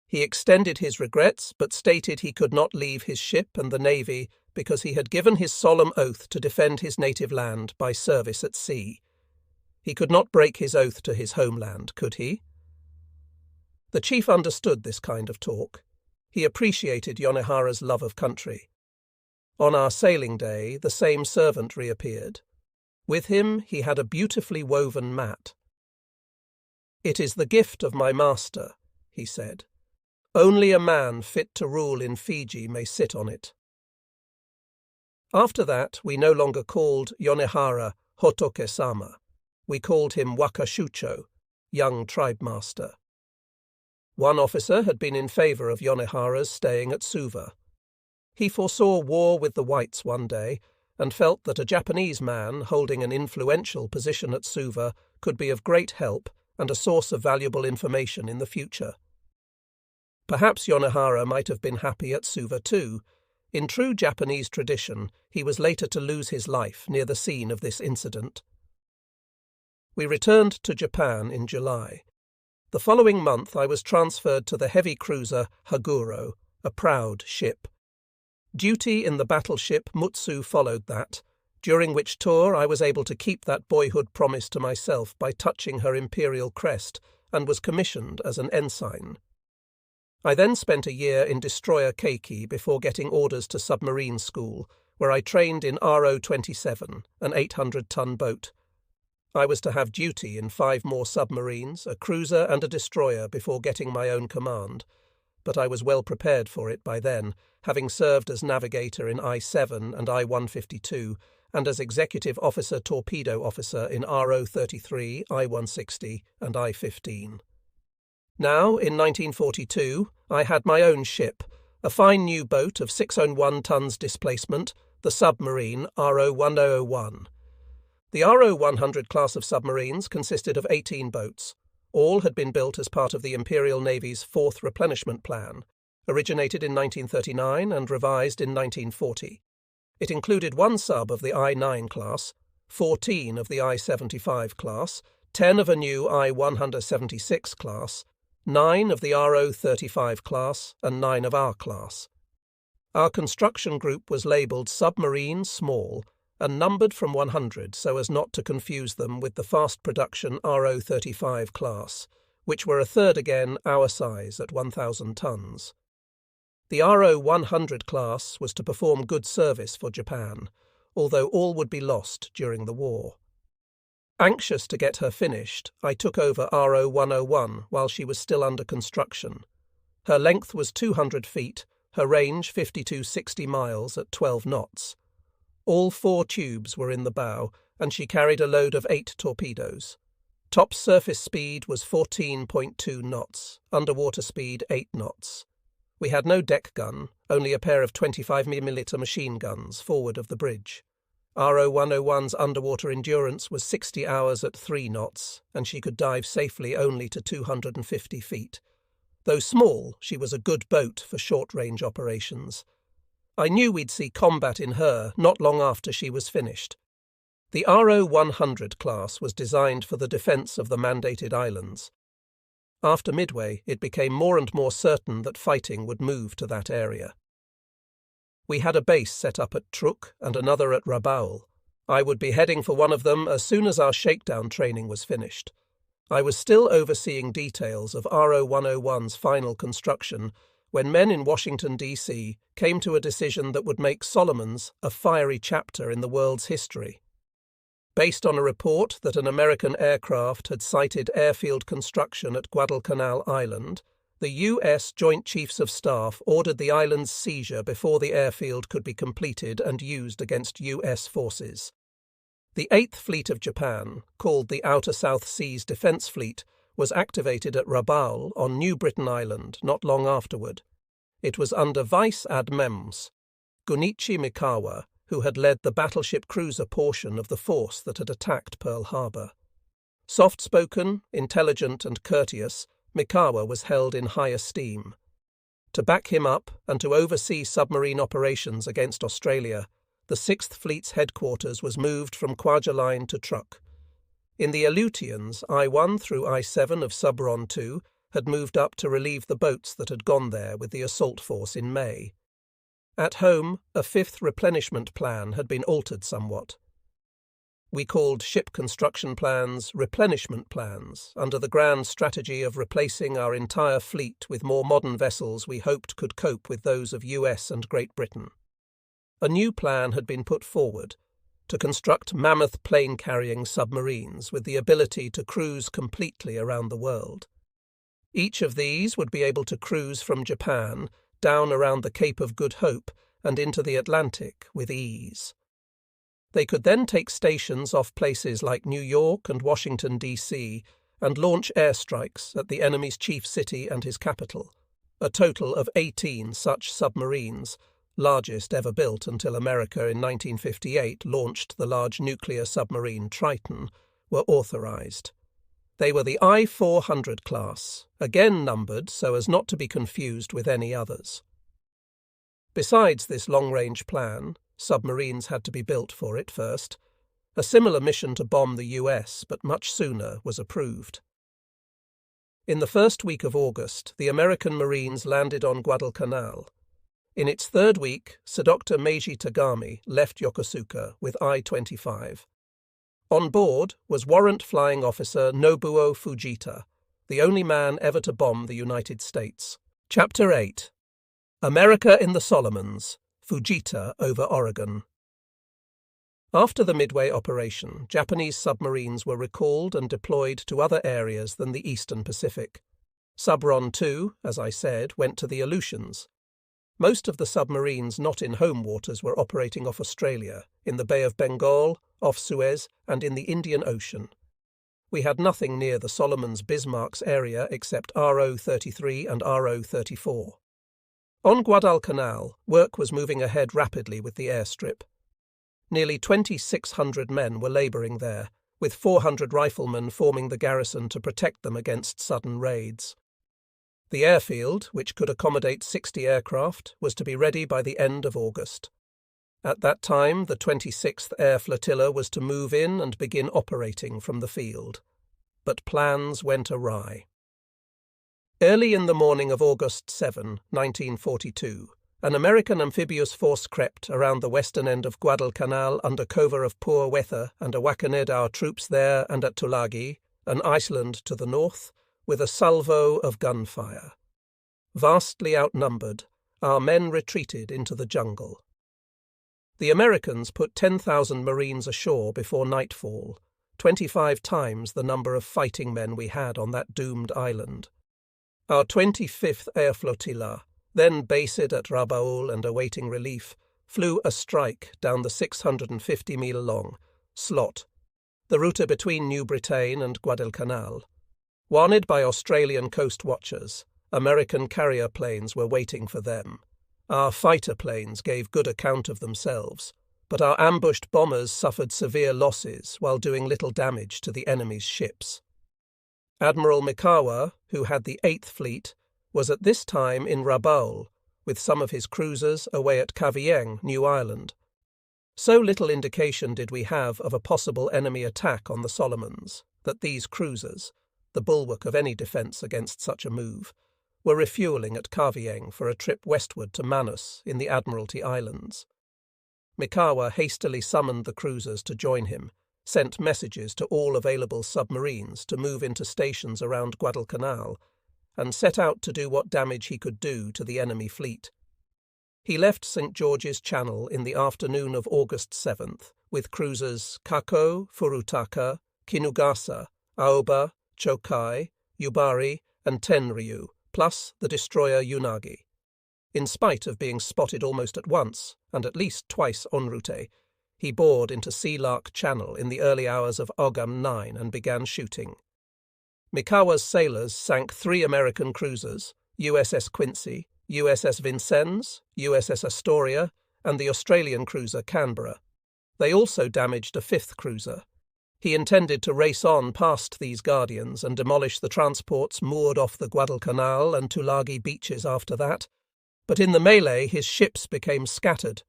Speaker 1: He extended his regrets, but stated he could not leave his ship and the navy because he had given his solemn oath to defend his native land by service at sea. He could not break his oath to his homeland, could he? The chief understood this kind of talk. He appreciated Yonehara's love of country. On our sailing day, the same servant reappeared. With him he had a beautifully woven mat. "It is the gift of my master," he said. "Only a man fit to rule in Fiji may sit on it." After that, we no longer called Yonehara Hotoke-sama. We called him Wakashucho, young tribe master. One officer had been in favour of Yonehara's staying at Suva. He foresaw war with the whites one day, and felt that a Japanese man holding an influential position at Suva could be of great help and a source of valuable information in the future. Perhaps Yonehara might have been happy at Suva too. In true Japanese tradition, he was later to lose his life near the scene of this incident. We returned to Japan in July. The following month I was transferred to the heavy cruiser Haguro, a proud ship. Duty in the battleship Mutsu followed that, during which tour I was able to keep that boyhood promise to myself by touching her imperial crest, and was commissioned as an ensign. I then spent a year in destroyer Keiki before getting orders to submarine school, where I trained in RO-27, an 800-ton boat. I was to have duty in 5 more submarines, a cruiser and a destroyer before getting my own command, but I was well prepared for it by then, having served as navigator in I-7 and I-152, and as executive officer torpedo officer in RO-33, I-160 and I-15. Now, in 1942, I had my own ship, a fine new boat of 601 tons displacement, the submarine RO-1001. The RO-100 class of submarines consisted of 18 boats. All had been built as part of the Imperial Navy's 4th replenishment plan, originated in 1939 and revised in 1940. It included 1 sub of the I-9 class, 14 of the I-75 class, 10 of a new I-176 class, 9 of the RO-35 class, and 9 of our class. Our construction group was labelled Submarine Small and numbered from 100 so as not to confuse them with the fast production RO-35 class, which were a third again our size at 1,000 tons. The RO-100 class was to perform good service for Japan, although all would be lost during the war. Anxious to get her finished, I took over RO-101 while she was still under construction. Her length was 200 feet, her range 50–60 miles at 12 knots. All 4 tubes were in the bow, and she carried a load of 8 torpedoes. Top surface speed was 14.2 knots, underwater speed 8 knots. We had no deck gun, only a pair of 25mm machine guns forward of the bridge. RO-101's underwater endurance was 60 hours at 3 knots, and she could dive safely only to 250 feet. Though small, she was a good boat for short-range operations. I knew we'd see combat in her not long after she was finished. The RO-100 class was designed for the defence of the mandated islands. After Midway, it became more and more certain that fighting would move to that area. We had a base set up at Truk and another at Rabaul. I would be heading for one of them as soon as our shakedown training was finished. I was still overseeing details of RO-101's final construction when men in Washington, D.C. came to a decision that would make Solomons a fiery chapter in the world's history. Based on a report that an American aircraft had sighted airfield construction at Guadalcanal Island, the U.S. Joint Chiefs of Staff ordered the island's seizure before the airfield could be completed and used against U.S. forces. The 8th Fleet of Japan, called the Outer South Seas Defence Fleet, was activated at Rabaul on New Britain Island not long afterward. It was under Vice Admiral Gunichi Mikawa, who had led the battleship cruiser portion of the force that had attacked Pearl Harbor. Soft-spoken, intelligent and courteous, Mikawa was held in high esteem. To back him up and to oversee submarine operations against Australia, the 6th Fleet's headquarters was moved from Kwajalein to Truk. In the Aleutians, I-1 through I-7 of Subron II had moved up to relieve the boats that had gone there with the assault force in May. At home, a 5th replenishment plan had been altered somewhat. We called ship construction plans replenishment plans under the grand strategy of replacing our entire fleet with more modern vessels we hoped could cope with those of US and Great Britain. A new plan had been put forward to construct mammoth plane-carrying submarines with the ability to cruise completely around the world. Each of these would be able to cruise from Japan down around the Cape of Good Hope and into the Atlantic with ease. They could then take stations off places like New York and Washington, D.C., and launch airstrikes at the enemy's chief city and his capital. A total of 18 such submarines, largest ever built until America in 1958 launched the large nuclear submarine Triton, were authorized. They were the I-400 class, again numbered so as not to be confused with any others. Besides this long-range plan, submarines had to be built for it first. A similar mission to bomb the US, but much sooner, was approved. In the first week of August, the American Marines landed on Guadalcanal. In its third week, Dr. Meiji Tagami left Yokosuka with I-25. On board was Warrant Flying Officer Nobuo Fujita, the only man ever to bomb the United States. Chapter 8. America in the Solomons. Fujita over Oregon. After the Midway operation, Japanese submarines were recalled and deployed to other areas than the Eastern Pacific. Subron II, as I said, went to the Aleutians. Most of the submarines not in home waters were operating off Australia, in the Bay of Bengal, off Suez, and in the Indian Ocean. We had nothing near the Solomons Bismarck's area except RO-33 and RO-34. On Guadalcanal, work was moving ahead rapidly with the airstrip. Nearly 2,600 men were labouring there, with 400 riflemen forming the garrison to protect them against sudden raids. The airfield, which could accommodate 60 aircraft, was to be ready by the end of August. At that time, the 26th Air Flotilla was to move in and begin operating from the field. But plans went awry. Early in the morning of August 7, 1942, an American amphibious force crept around the western end of Guadalcanal under cover of poor weather and awakened our troops there and at Tulagi, an island to the north, with a salvo of gunfire. Vastly outnumbered, our men retreated into the jungle. The Americans put 10,000 Marines ashore before nightfall, 25 times the number of fighting men we had on that doomed island. Our 25th Air Flotilla, then based at Rabaul and awaiting relief, flew a strike down the 650-mile-long slot, the route between New Britain and Guadalcanal. Wanted by Australian coast watchers, American carrier planes were waiting for them. Our fighter planes gave good account of themselves, but our ambushed bombers suffered severe losses while doing little damage to the enemy's ships. Admiral Mikawa, who had the 8th Fleet, was at this time in Rabaul, with some of his cruisers away at Cavien, New Ireland. So little indication did we have of a possible enemy attack on the Solomons, that these cruisers, the bulwark of any defence against such a move, were refuelling at Cavien for a trip westward to Manus in the Admiralty Islands. Mikawa hastily summoned the cruisers to join him, sent messages to all available submarines to move into stations around Guadalcanal, and set out to do what damage he could do to the enemy fleet. He left St. George's Channel in the afternoon of August 7th, with cruisers Kako, Furutaka, Kinugasa, Aoba, Chokai, Yubari, and Tenryu, plus the destroyer Unagi. In spite of being spotted almost at once, and at least twice en route, he bored into Sea Lark Channel in the early hours of Ogham 9 and began shooting. Mikawa's sailors sank 3 American cruisers, USS Quincy, USS Vincennes, USS Astoria, and the Australian cruiser Canberra. They also damaged a 5th cruiser. He intended to race on past these guardians and demolish the transports moored off the Guadalcanal and Tulagi beaches after that, but in the melee his ships became scattered.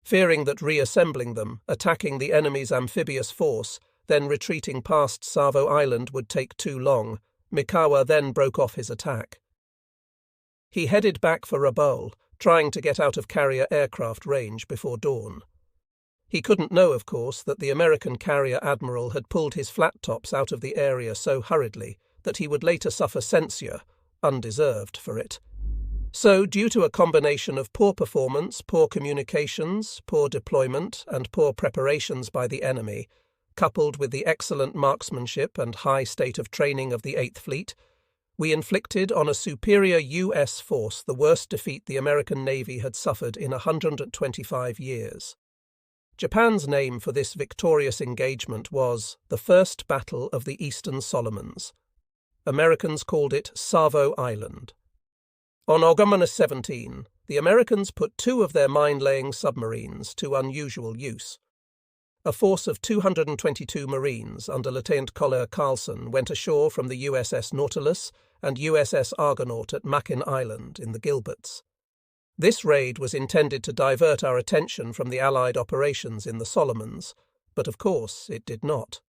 Speaker 1: Fearing that reassembling them, attacking the enemy's amphibious force, then retreating past Savo Island would take too long, Mikawa then broke off his attack. He headed back for Rabaul, trying to get out of carrier aircraft range before dawn. He couldn't know, of course, that the American carrier admiral had pulled his flat tops out of the area so hurriedly that he would later suffer censure, undeserved, for it. So, due to a combination of poor performance, poor communications, poor deployment, and poor preparations by the enemy, coupled with the excellent marksmanship and high state of training of the 8th Fleet, we inflicted on a superior U.S. force the worst defeat the American Navy had suffered in 125 years. Japan's name for this victorious engagement was the First Battle of the Eastern Solomons. Americans called it Savo Island. On August 17, the Americans put 2 of their mine-laying submarines to unusual use. A force of 222 Marines under Lieutenant Colonel Carlson went ashore from the USS Nautilus and USS Argonaut at Makin Island in the Gilberts. This raid was intended to divert our attention from the Allied operations in the Solomons, but of course it did not.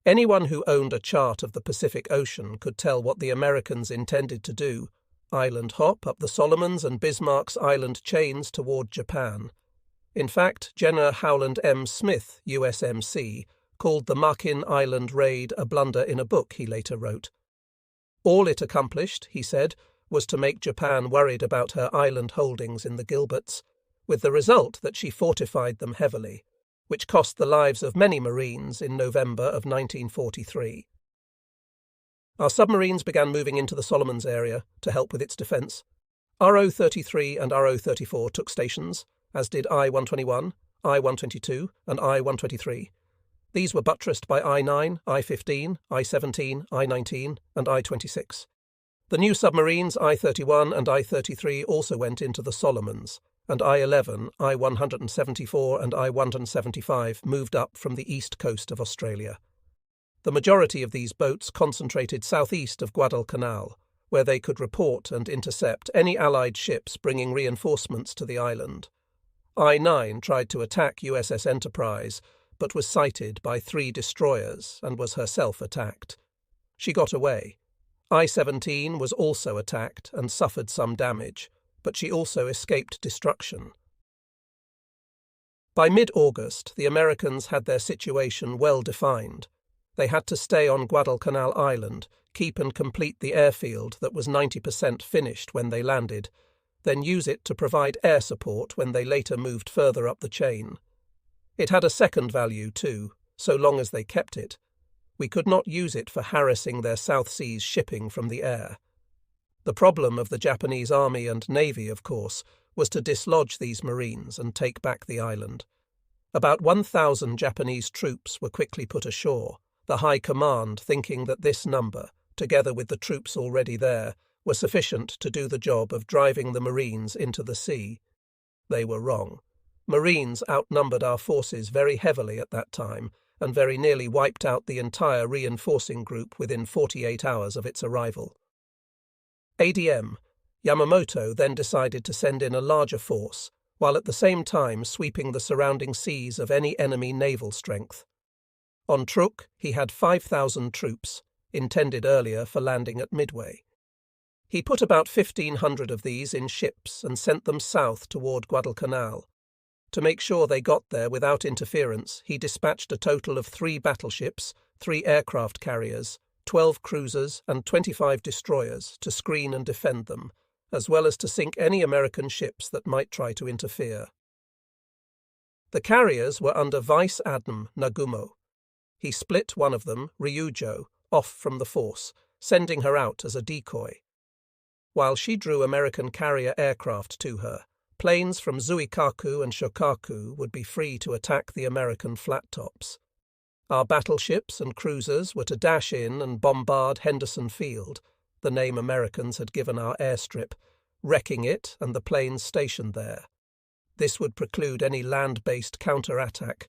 Speaker 1: Anyone who owned a chart of the Pacific Ocean could tell what the Americans intended to do: island hop up the Solomons and Bismarck's island chains toward Japan. In fact, General Howland M. Smith, USMC, called the Makin Island raid a blunder in a book he later wrote. All it accomplished, he said, was to make Japan worried about her island holdings in the Gilberts, with the result that she fortified them heavily, which cost the lives of many Marines in November of 1943. Our submarines began moving into the Solomons area to help with its defence. RO-33 and RO-34 took stations, as did I-121, I-122 and I-123. These were buttressed by I-9, I-15, I-17, I-19 and I-26. The new submarines I-31 and I-33 also went into the Solomons, and I-11, I-174 and I-175 moved up from the east coast of Australia. The majority of these boats concentrated southeast of Guadalcanal, where they could report and intercept any Allied ships bringing reinforcements to the island. I-9 tried to attack USS Enterprise, but was sighted by 3 destroyers and was herself attacked. She got away. I-17 was also attacked and suffered some damage, but she also escaped destruction. By mid-August, the Americans had their situation well defined. They had to stay on Guadalcanal Island, keep and complete the airfield that was 90% finished when they landed, then use it to provide air support when they later moved further up the chain. It had a second value too, so long as they kept it. We could not use it for harassing their South Seas shipping from the air. The problem of the Japanese Army and Navy, of course, was to dislodge these Marines and take back the island. About 1,000 Japanese troops were quickly put ashore, the High Command thinking that this number, together with the troops already there, were sufficient to do the job of driving the Marines into the sea. They were wrong. Marines outnumbered our forces very heavily at that time and very nearly wiped out the entire reinforcing group within 48 hours of its arrival. ADM. Yamamoto then decided to send in a larger force, while at the same time sweeping the surrounding seas of any enemy naval strength. On Truk, he had 5,000 troops, intended earlier for landing at Midway. He put about 1,500 of these in ships and sent them south toward Guadalcanal. To make sure they got there without interference, he dispatched a total of 3 battleships, 3 aircraft carriers, 12 cruisers and 25 destroyers to screen and defend them, as well as to sink any American ships that might try to interfere. The carriers were under Vice Admiral Nagumo. He split one of them, Ryujo, off from the force, sending her out as a decoy. While she drew American carrier aircraft to her, planes from Zuikaku and Shokaku would be free to attack the American flat-tops. Our battleships and cruisers were to dash in and bombard Henderson Field, the name Americans had given our airstrip, wrecking it and the planes stationed there. This would preclude any land-based counter-attack.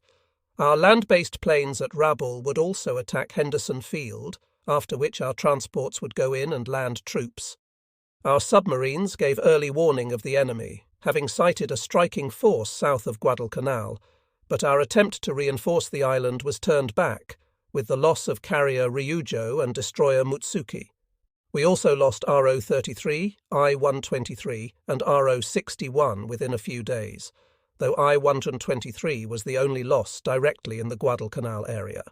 Speaker 1: Our land-based planes at Rabaul would also attack Henderson Field, after which our transports would go in and land troops. Our submarines gave early warning of the enemy, having sighted a striking force south of Guadalcanal, but our attempt to reinforce the island was turned back, with the loss of carrier Ryujo and destroyer Mutsuki. We also lost RO-33, I-123 and RO-61 within a few days, though I-123 was the only loss directly in the Guadalcanal area.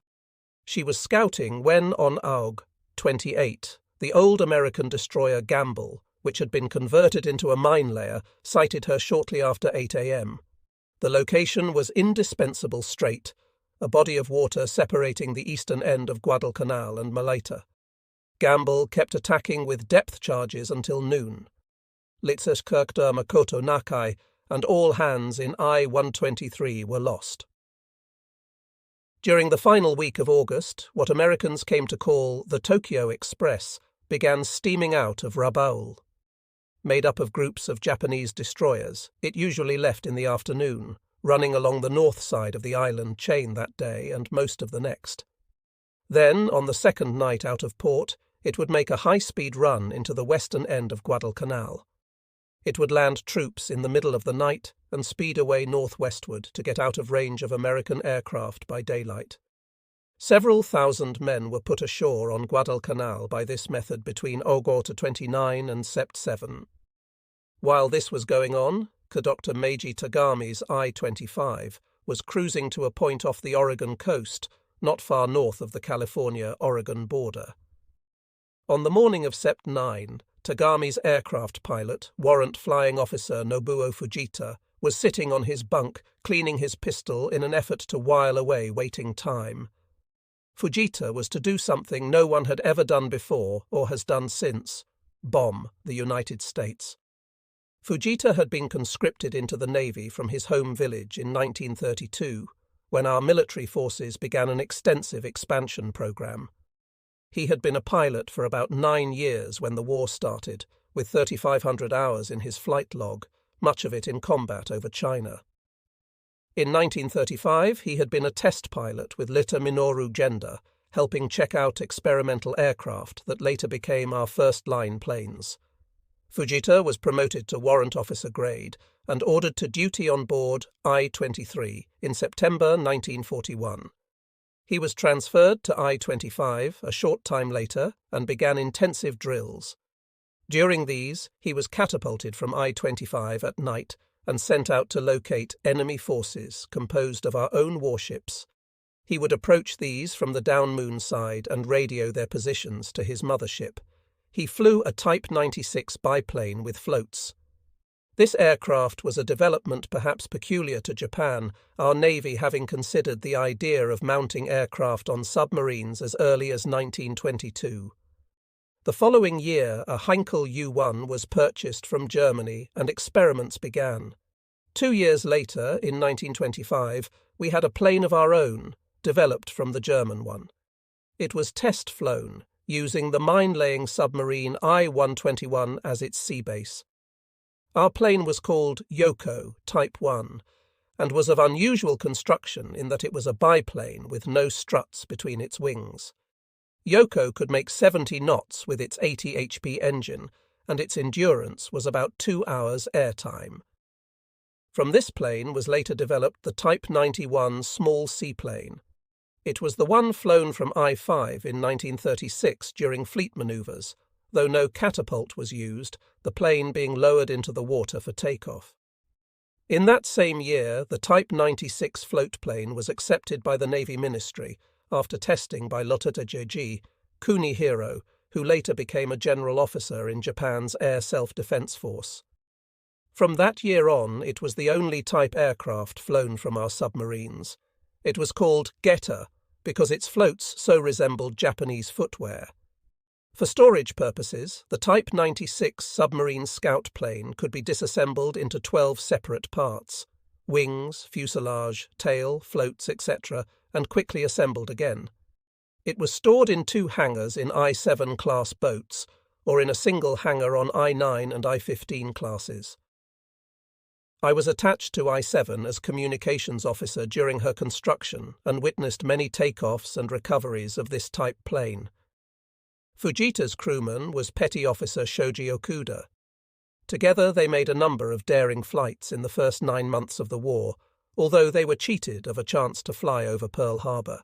Speaker 1: She was scouting when on AUG 28, the old American destroyer Gamble, which had been converted into a mine layer, sighted her shortly after 8 a.m. The location was Indispensable Strait, a body of water separating the eastern end of Guadalcanal and Malaita. Gamble kept attacking with depth charges until noon. Litzeskirkder Makoto Nakai and all hands in I-123 were lost. During the final week of August, what Americans came to call the Tokyo Express began steaming out of Rabaul. Made up of groups of Japanese destroyers, it usually left in the afternoon, running along the north side of the island chain that day and most of the next. Then, on the second night out of port, it would make a high-speed run into the western end of Guadalcanal. It would land troops in the middle of the night and speed away northwestward to get out of range of American aircraft by daylight. Several thousand men were put ashore on Guadalcanal by this method between August 29 and Sept 7. While this was going on, Dr. Meiji Tagami's I-25 was cruising to a point off the Oregon coast, not far north of the California-Oregon border. On the morning of Sept 9, Tagami's aircraft pilot, Warrant Flying Officer Nobuo Fujita, was sitting on his bunk, cleaning his pistol in an effort to while away waiting time. Fujita was to do something no one had ever done before or has done since: bomb the United States. Fujita had been conscripted into the Navy from his home village in 1932, when our military forces began an extensive expansion program. He had been a pilot for about 9 years when the war started, with 3,500 hours in his flight log, much of it in combat over China. In 1935, he had been a test pilot with Litter Minoru Genda, helping check out experimental aircraft that later became our first-line planes. Fujita was promoted to warrant officer grade and ordered to duty on board I-23 in September 1941. He was transferred to I-25 a short time later and began intensive drills. During these, he was catapulted from I-25 at night and sent out to locate enemy forces composed of our own warships. He would approach these from the down-moon side and radio their positions to his mothership. He flew a Type 96 biplane with floats. This aircraft was a development perhaps peculiar to Japan, our Navy having considered the idea of mounting aircraft on submarines as early as 1922. The following year, a Heinkel U-1 was purchased from Germany and experiments began. 2 years later, in 1925, we had a plane of our own, developed from the German one. It was test-flown, using the mine-laying submarine I-121 as its sea base. Our plane was called Yoko Type 1 and was of unusual construction in that it was a biplane with no struts between its wings. Yoko could make 70 knots with its 80 HP engine, and its endurance was about 2 hours airtime. From this plane was later developed the Type 91 small seaplane. It was the one flown from I-5 in 1936 during fleet manoeuvres, though no catapult was used, the plane being lowered into the water for takeoff. In that same year, the Type 96 floatplane was accepted by the Navy Ministry after testing by Lotte Kunihiro, who later became a general officer in Japan's Air Self-Defense Force. From that year on, it was the only type aircraft flown from our submarines. It was called Geta because its floats so resembled Japanese footwear. For storage purposes, the Type 96 submarine scout plane could be disassembled into 12 separate parts: wings, fuselage, tail, floats, etc., and quickly assembled again. It was stored in 2 hangars in I-7 class boats, or in a single hangar on I-9 and I-15 classes. I was attached to I-7 as communications officer during her construction and witnessed many takeoffs and recoveries of this type plane. Fujita's crewman was Petty Officer Shoji Okuda. Together they made a number of daring flights in the first 9 months of the war, although they were cheated of a chance to fly over Pearl Harbor.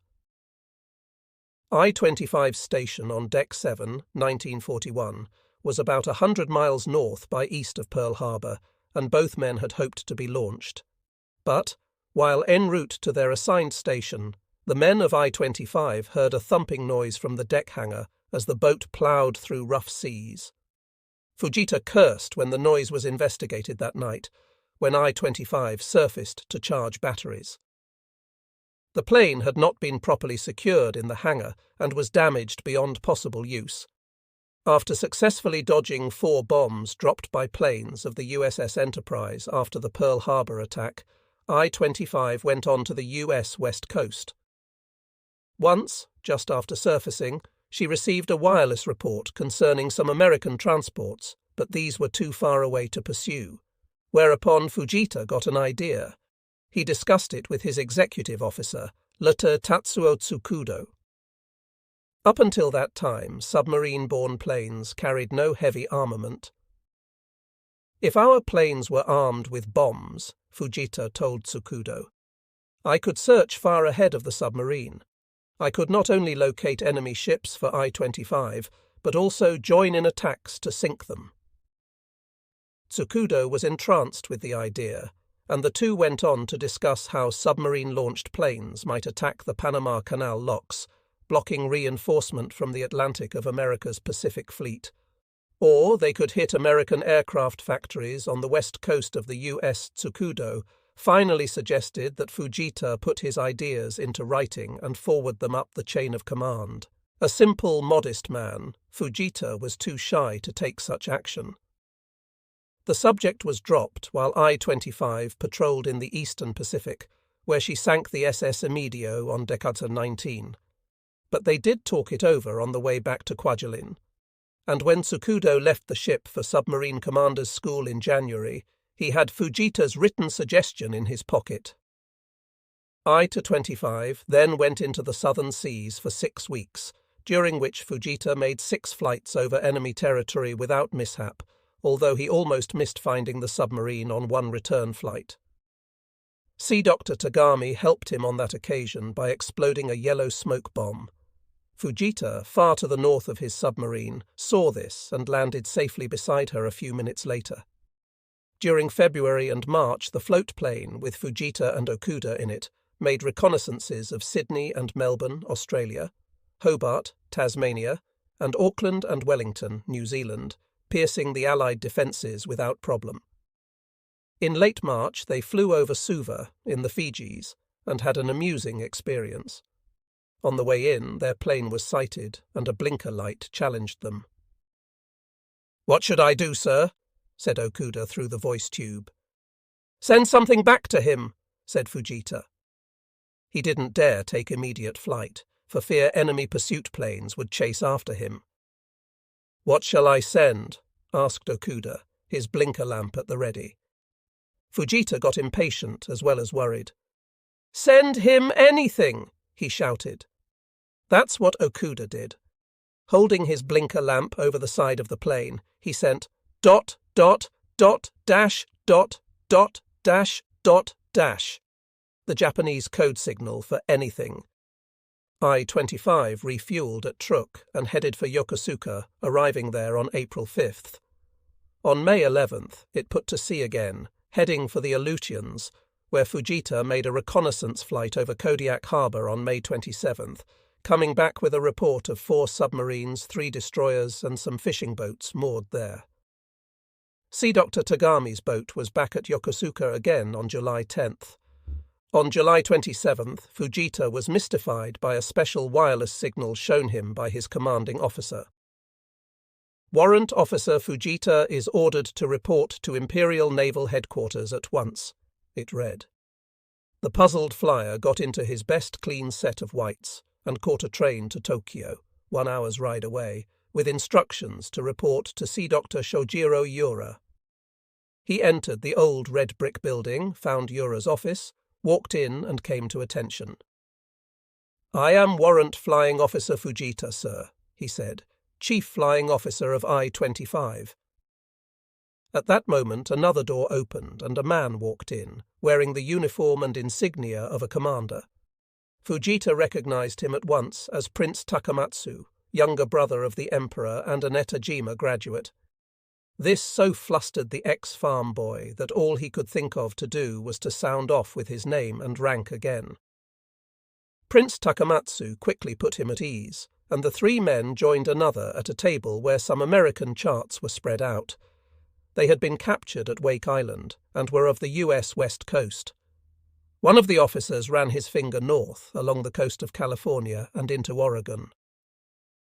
Speaker 1: I-25 station on Deck 7, 1941, was about 100 miles north by east of Pearl Harbor, and both men had hoped to be launched. But, while en route to their assigned station, the men of I-25 heard a thumping noise from the deck hangar as the boat ploughed through rough seas. Fujita cursed when the noise was investigated that night, when I-25 surfaced to charge batteries. The plane had not been properly secured in the hangar and was damaged beyond possible use. After successfully dodging 4 bombs dropped by planes of the USS Enterprise after the Pearl Harbor attack, I-25 went on to the US West Coast. Once, just after surfacing, she received a wireless report concerning some American transports, but these were too far away to pursue, whereupon Fujita got an idea. He discussed it with his executive officer, Lotte Tsukudo. Up until that time, submarine-borne planes carried no heavy armament. If our planes were armed with bombs, Fujita told Tsukudo, I could search far ahead of the submarine. I could not only locate enemy ships for I-25, but also join in attacks to sink them. Tsukudo was entranced with the idea, and the two went on to discuss how submarine-launched planes might attack the Panama Canal locks, blocking reinforcement from the Atlantic of America's Pacific Fleet. Or they could hit American aircraft factories on the west coast of the U.S. Tsukudo finally suggested that Fujita put his ideas into writing and forward them up the chain of command. A simple, modest man, Fujita was too shy to take such action. The subject was dropped while I-25 patrolled in the eastern Pacific, where she sank the SS Emedio on Decada 19. But they did talk it over on the way back to Kwajalein. And when Tsukudo left the ship for Submarine Commander's School in January, he had Fujita's written suggestion in his pocket. I-25 then went into the southern seas for 6 weeks, during which Fujita made 6 flights over enemy territory without mishap, although he almost missed finding the submarine on one return flight. Sea Dr. Tagami helped him on that occasion by exploding a yellow smoke bomb. Fujita, far to the north of his submarine, saw this and landed safely beside her a few minutes later. During February and March, the float plane, with Fujita and Okuda in it, made reconnaissances of Sydney and Melbourne, Australia, Hobart, Tasmania, and Auckland and Wellington, New Zealand, piercing the Allied defences without problem. In late March, they flew over Suva, in the Fijis, and had an amusing experience. On the way in, their plane was sighted, and a blinker light challenged them. "What should I do, sir?" said Okuda through the voice tube. "Send something back to him," said Fujita. He didn't dare take immediate flight, for fear enemy pursuit planes would chase after him. "What shall I send?" asked Okuda, his blinker lamp at the ready. Fujita got impatient as well as worried. "Send him anything!" he shouted. That's what Okuda did. Holding his blinker lamp over the side of the plane, he sent ... the Japanese code signal for anything. I-25 refueled at Truk and headed for Yokosuka, arriving there on April 5th. On May 11th, it put to sea again, heading for the Aleutians, where Fujita made a reconnaissance flight over Kodiak Harbour on May 27th, coming back with a report of 4 submarines, 3 destroyers and some fishing boats moored there. Sea Dr. Tagami's boat was back at Yokosuka again on July 10th. On July 27th, Fujita was mystified by a special wireless signal shown him by his commanding officer. "Warrant Officer Fujita is ordered to report to Imperial Naval Headquarters at once," it read. The puzzled flyer got into his best clean set of whites and caught a train to Tokyo, 1 hour's ride away, with instructions to report to Sea Dr. Shojiro Yura. He entered the old red brick building, found Yura's office, walked in and came to attention. "I am Warrant Flying Officer Fujita, sir," he said, "Chief Flying Officer of I-25. At that moment another door opened and a man walked in, wearing the uniform and insignia of a commander. Fujita recognized him at once as Prince Takamatsu, younger brother of the Emperor and an Etajima graduate. This so flustered the ex-farm boy that all he could think of to do was to sound off with his name and rank again. Prince Takamatsu quickly put him at ease, and the 3 men joined another at a table where some American charts were spread out. They had been captured at Wake Island and were of the U.S. West Coast. One of the officers ran his finger north along the coast of California and into Oregon.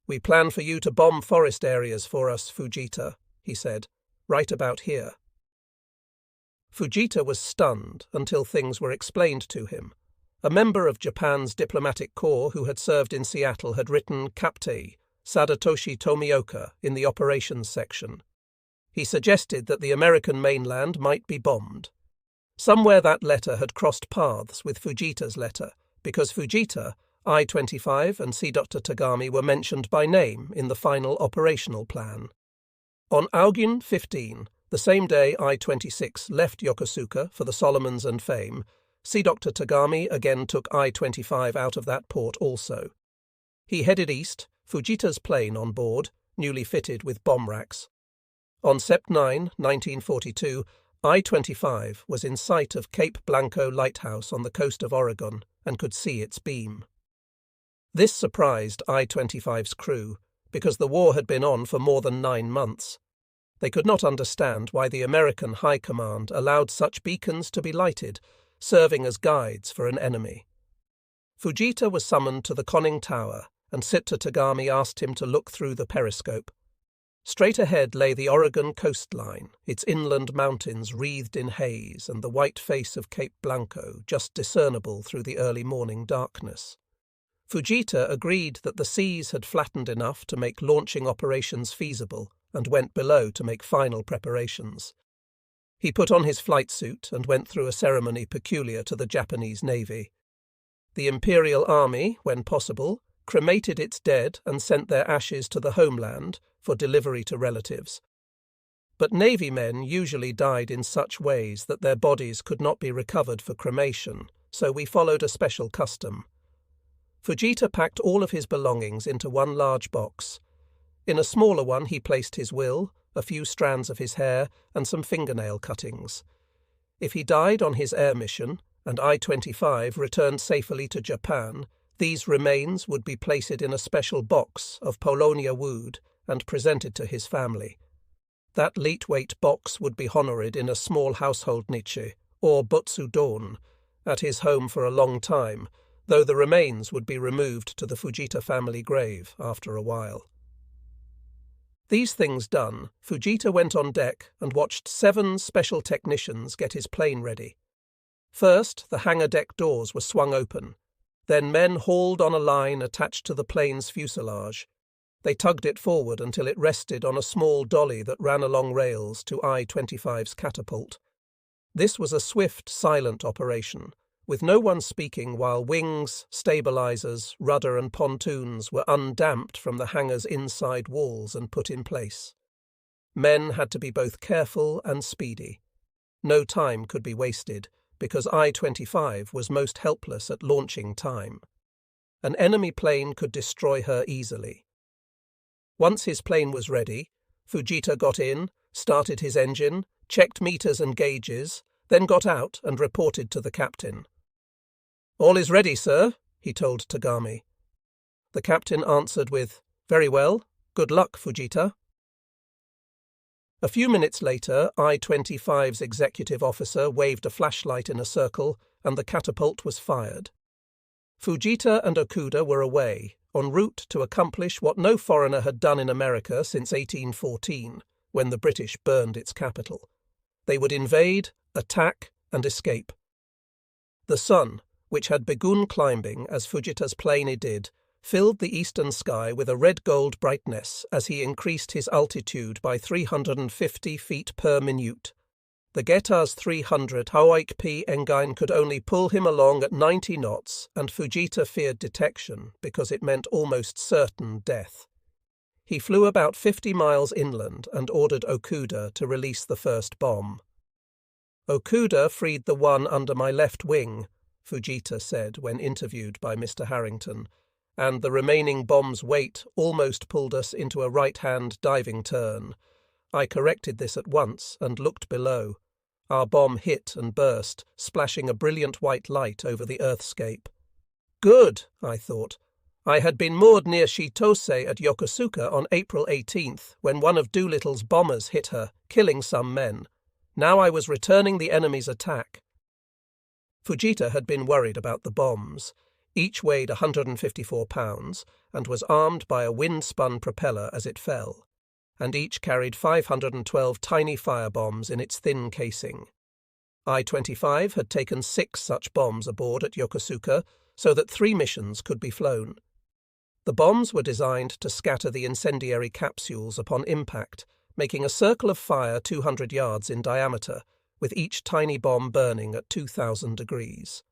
Speaker 1: "We plan for you to bomb forest areas for us, Fujita," he said, "right about here." Fujita was stunned until things were explained to him. A member of Japan's diplomatic corps who had served in Seattle had written Captain Sadatoshi Tomioka in the operations section. He suggested that the American mainland might be bombed. Somewhere that letter had crossed paths with Fujita's letter, because Fujita, I-25 and Sea Dr. Tagami were mentioned by name in the final operational plan. On August 15, the same day I-26 left Yokosuka for the Solomons and Fame, Sea Dr. Tagami again took I-25 out of that port also. He headed east, Fujita's plane on board, newly fitted with bomb racks. On Sept 9, 1942, I-25 was in sight of Cape Blanco Lighthouse on the coast of Oregon and could see its beam. This surprised I-25's crew, because the war had been on for more than 9 months. They could not understand why the American High Command allowed such beacons to be lighted, serving as guides for an enemy. Fujita was summoned to the conning tower, and Sitta Tagami asked him to look through the periscope. Straight ahead lay the Oregon coastline, its inland mountains wreathed in haze and the white face of Cape Blanco just discernible through the early morning darkness. Fujita agreed that the seas had flattened enough to make launching operations feasible and went below to make final preparations. He put on his flight suit and went through a ceremony peculiar to the Japanese Navy. The Imperial Army, when possible, cremated its dead and sent their ashes to the homeland for delivery to relatives. But Navy men usually died in such ways that their bodies could not be recovered for cremation, so we followed a special custom. Fujita packed all of his belongings into one large box. In a smaller one he placed his will, a few strands of his hair, and some fingernail cuttings. If he died on his air mission, and I-25 returned safely to Japan, these remains would be placed in a special box of Polonia wood and presented to his family. That lightweight box would be honored in a small household niche, or botsudon, at his home for a long time, though the remains would be removed to the Fujita family grave after a while. These things done, Fujita went on deck and watched 7 special technicians get his plane ready. First, the hangar deck doors were swung open. Then men hauled on a line attached to the plane's fuselage. They tugged it forward until it rested on a small dolly that ran along rails to I-25's catapult. This was a swift, silent operation, with no one speaking while wings, stabilizers, rudder and pontoons were undamped from the hangar's inside walls and put in place. Men had to be both careful and speedy. No time could be wasted, because I-25 was most helpless at launching time. An enemy plane could destroy her easily. Once his plane was ready, Fujita got in, started his engine, checked meters and gauges, then got out and reported to the captain. "All is ready, sir," he told Tagami. The captain answered with, "Very well. Good luck, Fujita." A few minutes later, I-25's executive officer waved a flashlight in a circle, and the catapult was fired. Fujita and Okuda were away, en route to accomplish what no foreigner had done in America since 1814, when the British burned its capital. They would invade, attack, and escape. The sun, which had begun climbing as Fujita's plane did, filled the eastern sky with a red-gold brightness as he increased his altitude by 350 feet per minute. The Geta's 300 Hawaii P engine could only pull him along at 90 knots, and Fujita feared detection because it meant almost certain death. He flew about 50 miles inland and ordered Okuda to release the first bomb. "Okuda freed the one under my left wing," Fujita said when interviewed by Mr. Harrington, "and the remaining bomb's weight almost pulled us into a right-hand diving turn. I corrected this at once and looked below. Our bomb hit and burst, splashing a brilliant white light over the earthscape. Good, I thought. I had been moored near Shitose at Yokosuka on April 18th when one of Doolittle's bombers hit her, killing some men. Now I was returning the enemy's attack." Fujita had been worried about the bombs. Each weighed 154 pounds and was armed by a wind-spun propeller as it fell, and each carried 512 tiny firebombs in its thin casing. I-25 had taken 6 such bombs aboard at Yokosuka so that 3 missions could be flown. The bombs were designed to scatter the incendiary capsules upon impact, making a circle of fire 200 yards in diameter, with each tiny bomb burning at 2,000 degrees.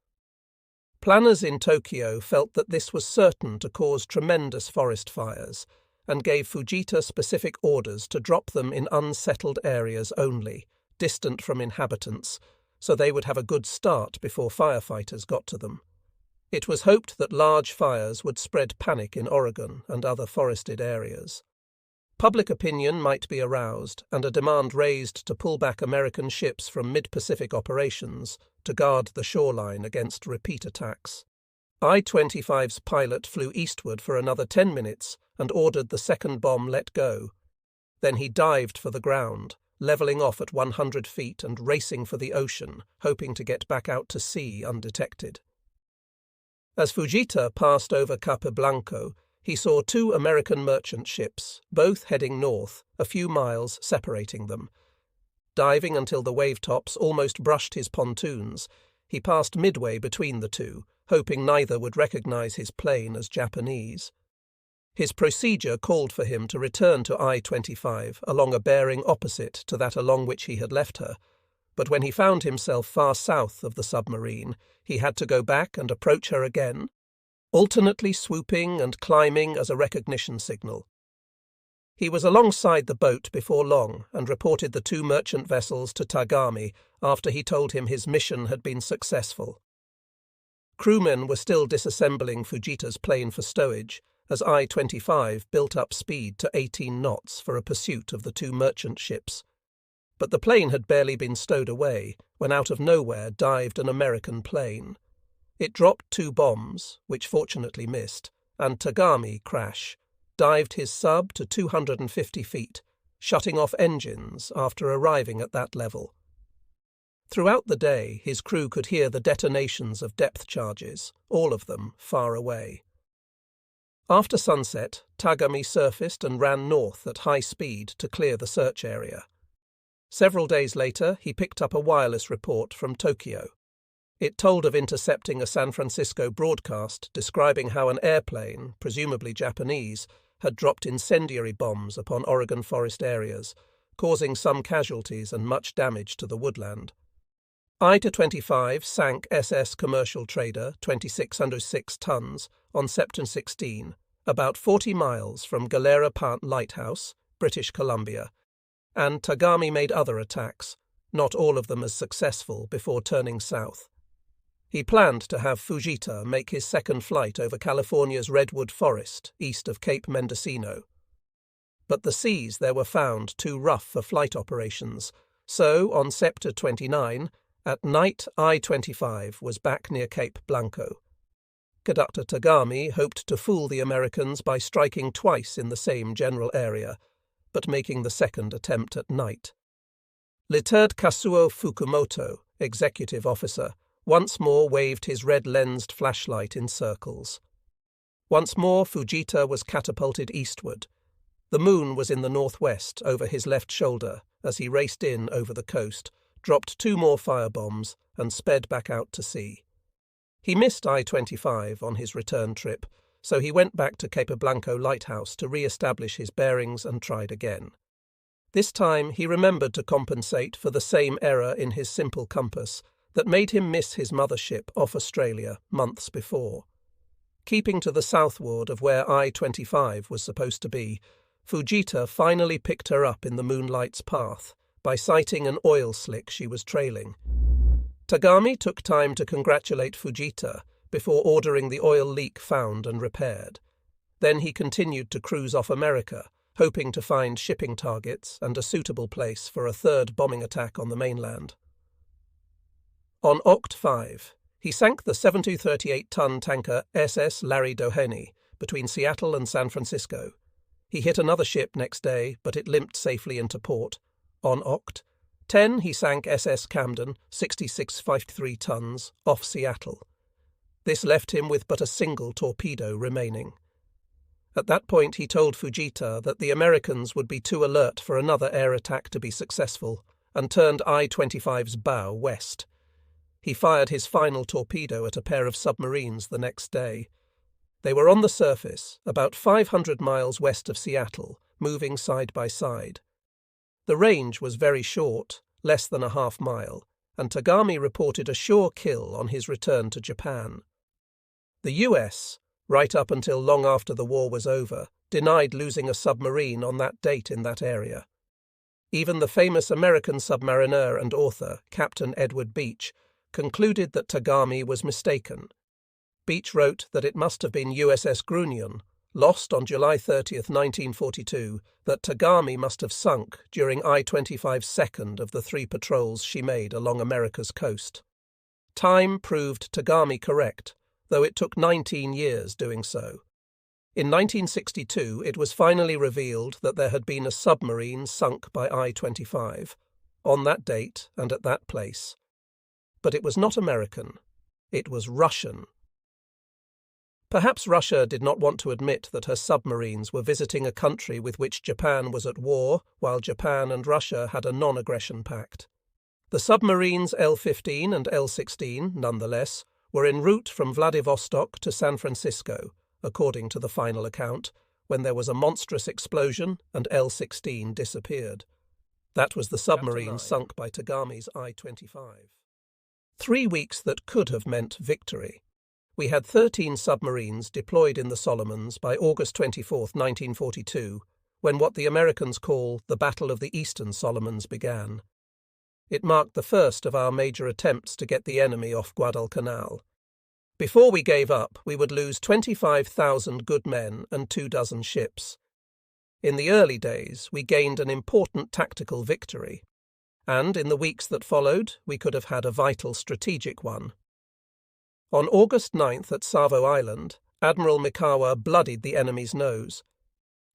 Speaker 1: Planners in Tokyo felt that this was certain to cause tremendous forest fires, and gave Fujita specific orders to drop them in unsettled areas only, distant from inhabitants, so they would have a good start before firefighters got to them. It was hoped that large fires would spread panic in Oregon and other forested areas. Public opinion might be aroused, and a demand raised to pull back American ships from mid-Pacific operations to guard the shoreline against repeat attacks. I-25's pilot flew eastward for another 10 minutes and ordered the second bomb let go. Then he dived for the ground, levelling off at 100 feet and racing for the ocean, hoping to get back out to sea undetected. As Fujita passed over Capoblanco, he saw 2 American merchant ships, both heading north, a few miles separating them. Diving until the wave-tops almost brushed his pontoons, he passed midway between the 2, hoping neither would recognize his plane as Japanese. His procedure called for him to return to I-25 along a bearing opposite to that along which he had left her, but when he found himself far south of the submarine, he had to go back and approach her again, alternately swooping and climbing as a recognition signal. He was alongside the boat before long and reported the 2 merchant vessels to Tagami after he told him his mission had been successful. Crewmen were still disassembling Fujita's plane for stowage as I-25 built up speed to 18 knots for a pursuit of the 2 merchant ships. But the plane had barely been stowed away when out of nowhere dived an American plane. It dropped 2 bombs, which fortunately missed, and Tagami dived his sub to 250 feet, shutting off engines after arriving at that level. Throughout the day, his crew could hear the detonations of depth charges, all of them far away. After sunset, Tagami surfaced and ran north at high speed to clear the search area. Several days later, he picked up a wireless report from Tokyo. It told of intercepting a San Francisco broadcast describing how an airplane, presumably Japanese, had dropped incendiary bombs upon Oregon forest areas, causing some casualties and much damage to the woodland. I-25 sank SS Commercial Trader 2606 tons on September 16, about 40 miles from Galera Point Lighthouse, British Columbia, and Tagami made other attacks, not all of them as successful, before turning south. He planned to have Fujita make his second flight over California's Redwood Forest, east of Cape Mendocino. But the seas there were found too rough for flight operations, so on September 29, at night I-25 was back near Cape Blanco. Conductor Tagami hoped to fool the Americans by striking twice in the same general area, but making the second attempt at night. Lieutenant Kazuo Fukumoto, executive officer, once more waved his red-lensed flashlight in circles. Once more Fujita was catapulted eastward. The moon was in the northwest over his left shoulder as he raced in over the coast, dropped 2 more firebombs, and sped back out to sea. He missed I-25 on his return trip, so he went back to Cape Blanco Lighthouse to re-establish his bearings and tried again. This time he remembered to compensate for the same error in his simple compass that made him miss his mothership off Australia months before. Keeping to the southward of where I-25 was supposed to be, Fujita finally picked her up in the moonlight's path by sighting an oil slick she was trailing. Tagami took time to congratulate Fujita before ordering the oil leak found and repaired. Then he continued to cruise off America, hoping to find shipping targets and a suitable place for a third bombing attack on the mainland. On Oct 5, he sank the 7238-ton tanker SS Larry Doheny between Seattle and San Francisco. He hit another ship next day, but it limped safely into port. On Oct 10, he sank SS Camden, 6653 tons, off Seattle. This left him with but a single torpedo remaining. At that point he told Fujita that the Americans would be too alert for another air attack to be successful, and turned I-25's bow west. He fired his final torpedo at a pair of submarines the next day. They were on the surface, about 500 miles west of Seattle, moving side by side. The range was very short, less than a half mile, and Tagami reported a sure kill on his return to Japan. The US, right up until long after the war was over, denied losing a submarine on that date in that area. Even the famous American submariner and author, Captain Edward Beach, concluded that Tagami was mistaken. Beach wrote that it must have been USS Grunion, lost on July 30, 1942, that Tagami must have sunk during I-25's second of the 3 patrols she made along America's coast. Time proved Tagami correct, though it took 19 years doing so. In 1962, it was finally revealed that there had been a submarine sunk by I-25, on that date and at that place. But it was not American. It was Russian. Perhaps Russia did not want to admit that her submarines were visiting a country with which Japan was at war, while Japan and Russia had a non-aggression pact. The submarines L-15 and L-16, nonetheless, were en route from Vladivostok to San Francisco, according to the final account, when there was a monstrous explosion and L-16 disappeared. That was the submarine sunk by Tagami's I-25. 3 weeks that could have meant victory. We had 13 submarines deployed in the Solomons by August 24, 1942, when what the Americans call the Battle of the Eastern Solomons began. It marked the first of our major attempts to get the enemy off Guadalcanal. Before we gave up, we would lose 25,000 good men and 24 ships. In the early days, we gained an important tactical victory, and in the weeks that followed, we could have had a vital strategic one. On August 9th at Savo Island, Admiral Mikawa bloodied the enemy's nose.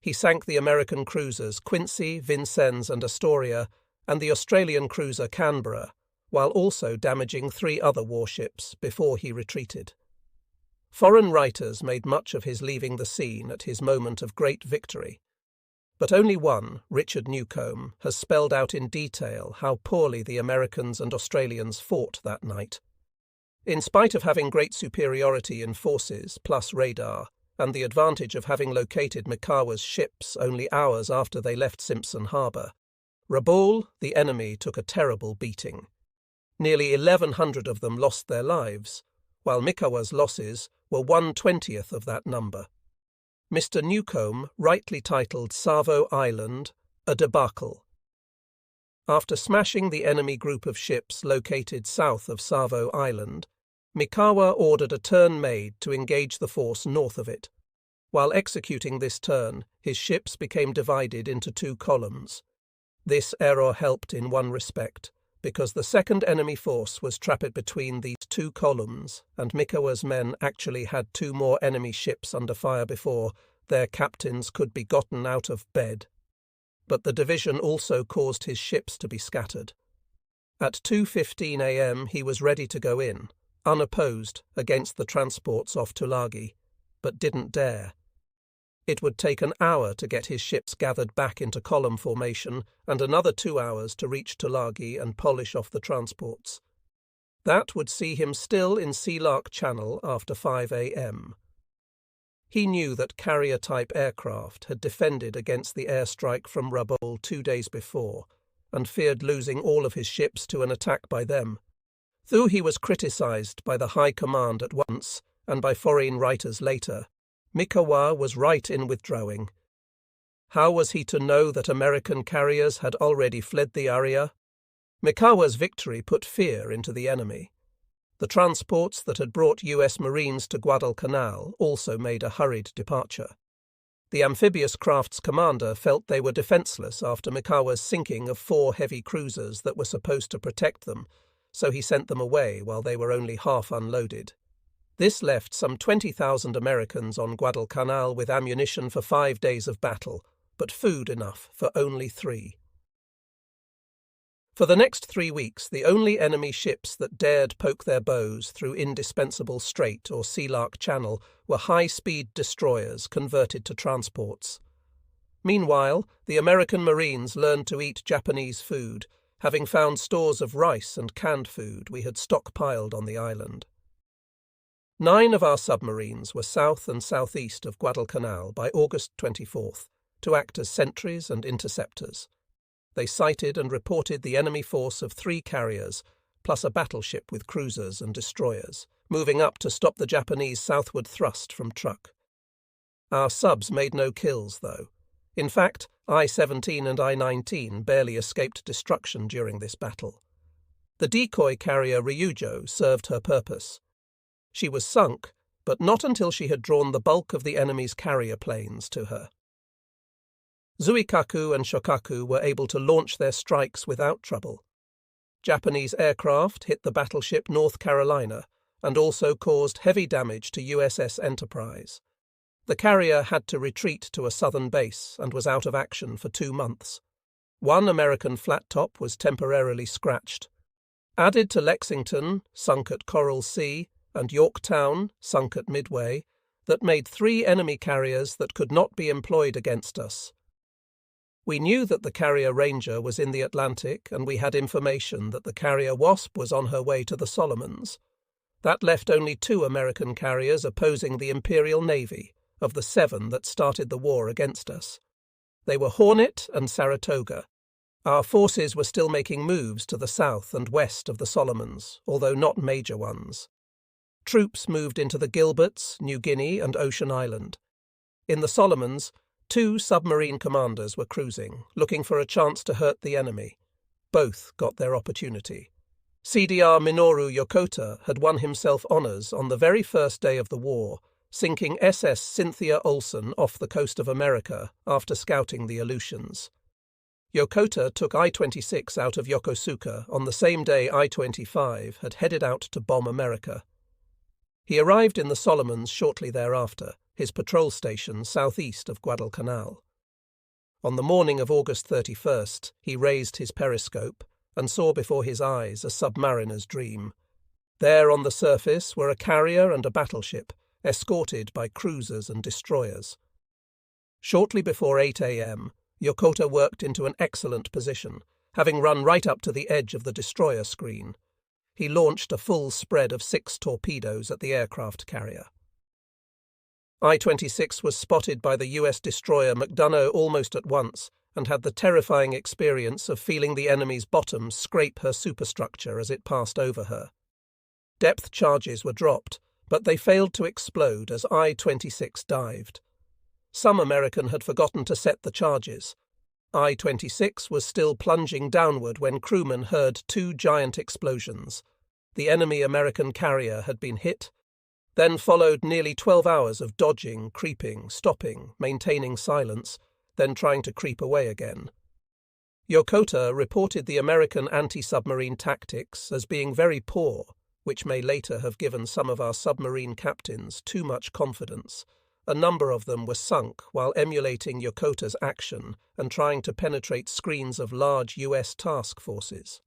Speaker 1: He sank the American cruisers Quincy, Vincennes and Astoria, and the Australian cruiser Canberra, while also damaging 3 other warships before he retreated. Foreign writers made much of his leaving the scene at his moment of great victory, but only one, Richard Newcomb, has spelled out in detail how poorly the Americans and Australians fought that night. In spite of having great superiority in forces plus radar, and the advantage of having located Mikawa's ships only hours after they left Simpson Harbour, Rabaul, the enemy, took a terrible beating. Nearly 1,100 of them lost their lives, while Mikawa's losses were 1/20th of that number. Mr. Newcomb rightly titled Savo Island a debacle. After smashing the enemy group of ships located south of Savo Island, Mikawa ordered a turn made to engage the force north of it. While executing this turn, his ships became divided into 2 columns. This error helped in one respect, because the second enemy force was trapped between these 2 columns, and Mikawa's men actually had 2 more enemy ships under fire before their captains could be gotten out of bed. But the division also caused his ships to be scattered. At 2:15 a.m. he was ready to go in, unopposed, against the transports off Tulagi, but didn't dare. It would take an hour to get his ships gathered back into column formation and another 2 hours to reach Tulagi and polish off the transports. That would see him still in Sealark Channel after 5 a.m. He knew that carrier-type aircraft had defended against the airstrike from Rabaul 2 days before, and feared losing all of his ships to an attack by them. Though he was criticised by the High Command at once and by foreign writers later, Mikawa was right in withdrawing. How was he to know that American carriers had already fled the area? Mikawa's victory put fear into the enemy. The transports that had brought US Marines to Guadalcanal also made a hurried departure. The amphibious craft's commander felt they were defenceless after Mikawa's sinking of 4 heavy cruisers that were supposed to protect them, so he sent them away while they were only half unloaded. This left some 20,000 Americans on Guadalcanal with ammunition for 5 days of battle, but food enough for only 3. For the next 3 weeks, the only enemy ships that dared poke their bows through Indispensable Strait or Sealark Channel were high-speed destroyers converted to transports. Meanwhile, the American Marines learned to eat Japanese food, having found stores of rice and canned food we had stockpiled on the island. 9 of our submarines were south and southeast of Guadalcanal by August 24th to act as sentries and interceptors. They sighted and reported the enemy force of 3 carriers, plus a battleship with cruisers and destroyers, moving up to stop the Japanese southward thrust from Truk. Our subs made no kills, though. In fact, I-17 and I-19 barely escaped destruction during this battle. The decoy carrier Ryujo served her purpose. She was sunk, but not until she had drawn the bulk of the enemy's carrier planes to her. Zuikaku and Shokaku were able to launch their strikes without trouble. Japanese aircraft hit the battleship North Carolina and also caused heavy damage to USS Enterprise. The carrier had to retreat to a southern base and was out of action for 2 months. 1 American flat top was temporarily scratched. Added to Lexington, sunk at Coral Sea, and Yorktown, sunk at Midway, that made 3 enemy carriers that could not be employed against us. We knew that the carrier Ranger was in the Atlantic, and we had information that the carrier Wasp was on her way to the Solomons. That left only 2 American carriers opposing the Imperial Navy, of the 7 that started the war against us. They were Hornet and Saratoga. Our forces were still making moves to the south and west of the Solomons, although not major ones. Troops moved into the Gilberts, New Guinea, and Ocean Island. In the Solomons, 2 submarine commanders were cruising, looking for a chance to hurt the enemy. Both got their opportunity. CDR Minoru Yokota had won himself honours on the very first day of the war, sinking SS Cynthia Olsen off the coast of America after scouting the Aleutians. Yokota took I-26 out of Yokosuka on the same day I-25 had headed out to bomb America. He arrived in the Solomons shortly thereafter, his patrol station southeast of Guadalcanal. On the morning of August 31st, he raised his periscope and saw before his eyes a submariner's dream. There on the surface were a carrier and a battleship, escorted by cruisers and destroyers. Shortly before 8 a.m., Yokota worked into an excellent position, having run right up to the edge of the destroyer screen. He launched a full spread of 6 torpedoes at the aircraft carrier. I-26 was spotted by the US destroyer McDonough almost at once and had the terrifying experience of feeling the enemy's bottom scrape her superstructure as it passed over her. Depth charges were dropped, but they failed to explode as I-26 dived. Some American had forgotten to set the charges. I-26 was still plunging downward when crewmen heard 2 giant explosions. The enemy American carrier had been hit. Then followed nearly 12 hours of dodging, creeping, stopping, maintaining silence, then trying to creep away again. Yokota reported the American anti-submarine tactics as being very poor, which may later have given some of our submarine captains too much confidence. A number of them were sunk while emulating Yokota's action and trying to penetrate screens of large US task forces.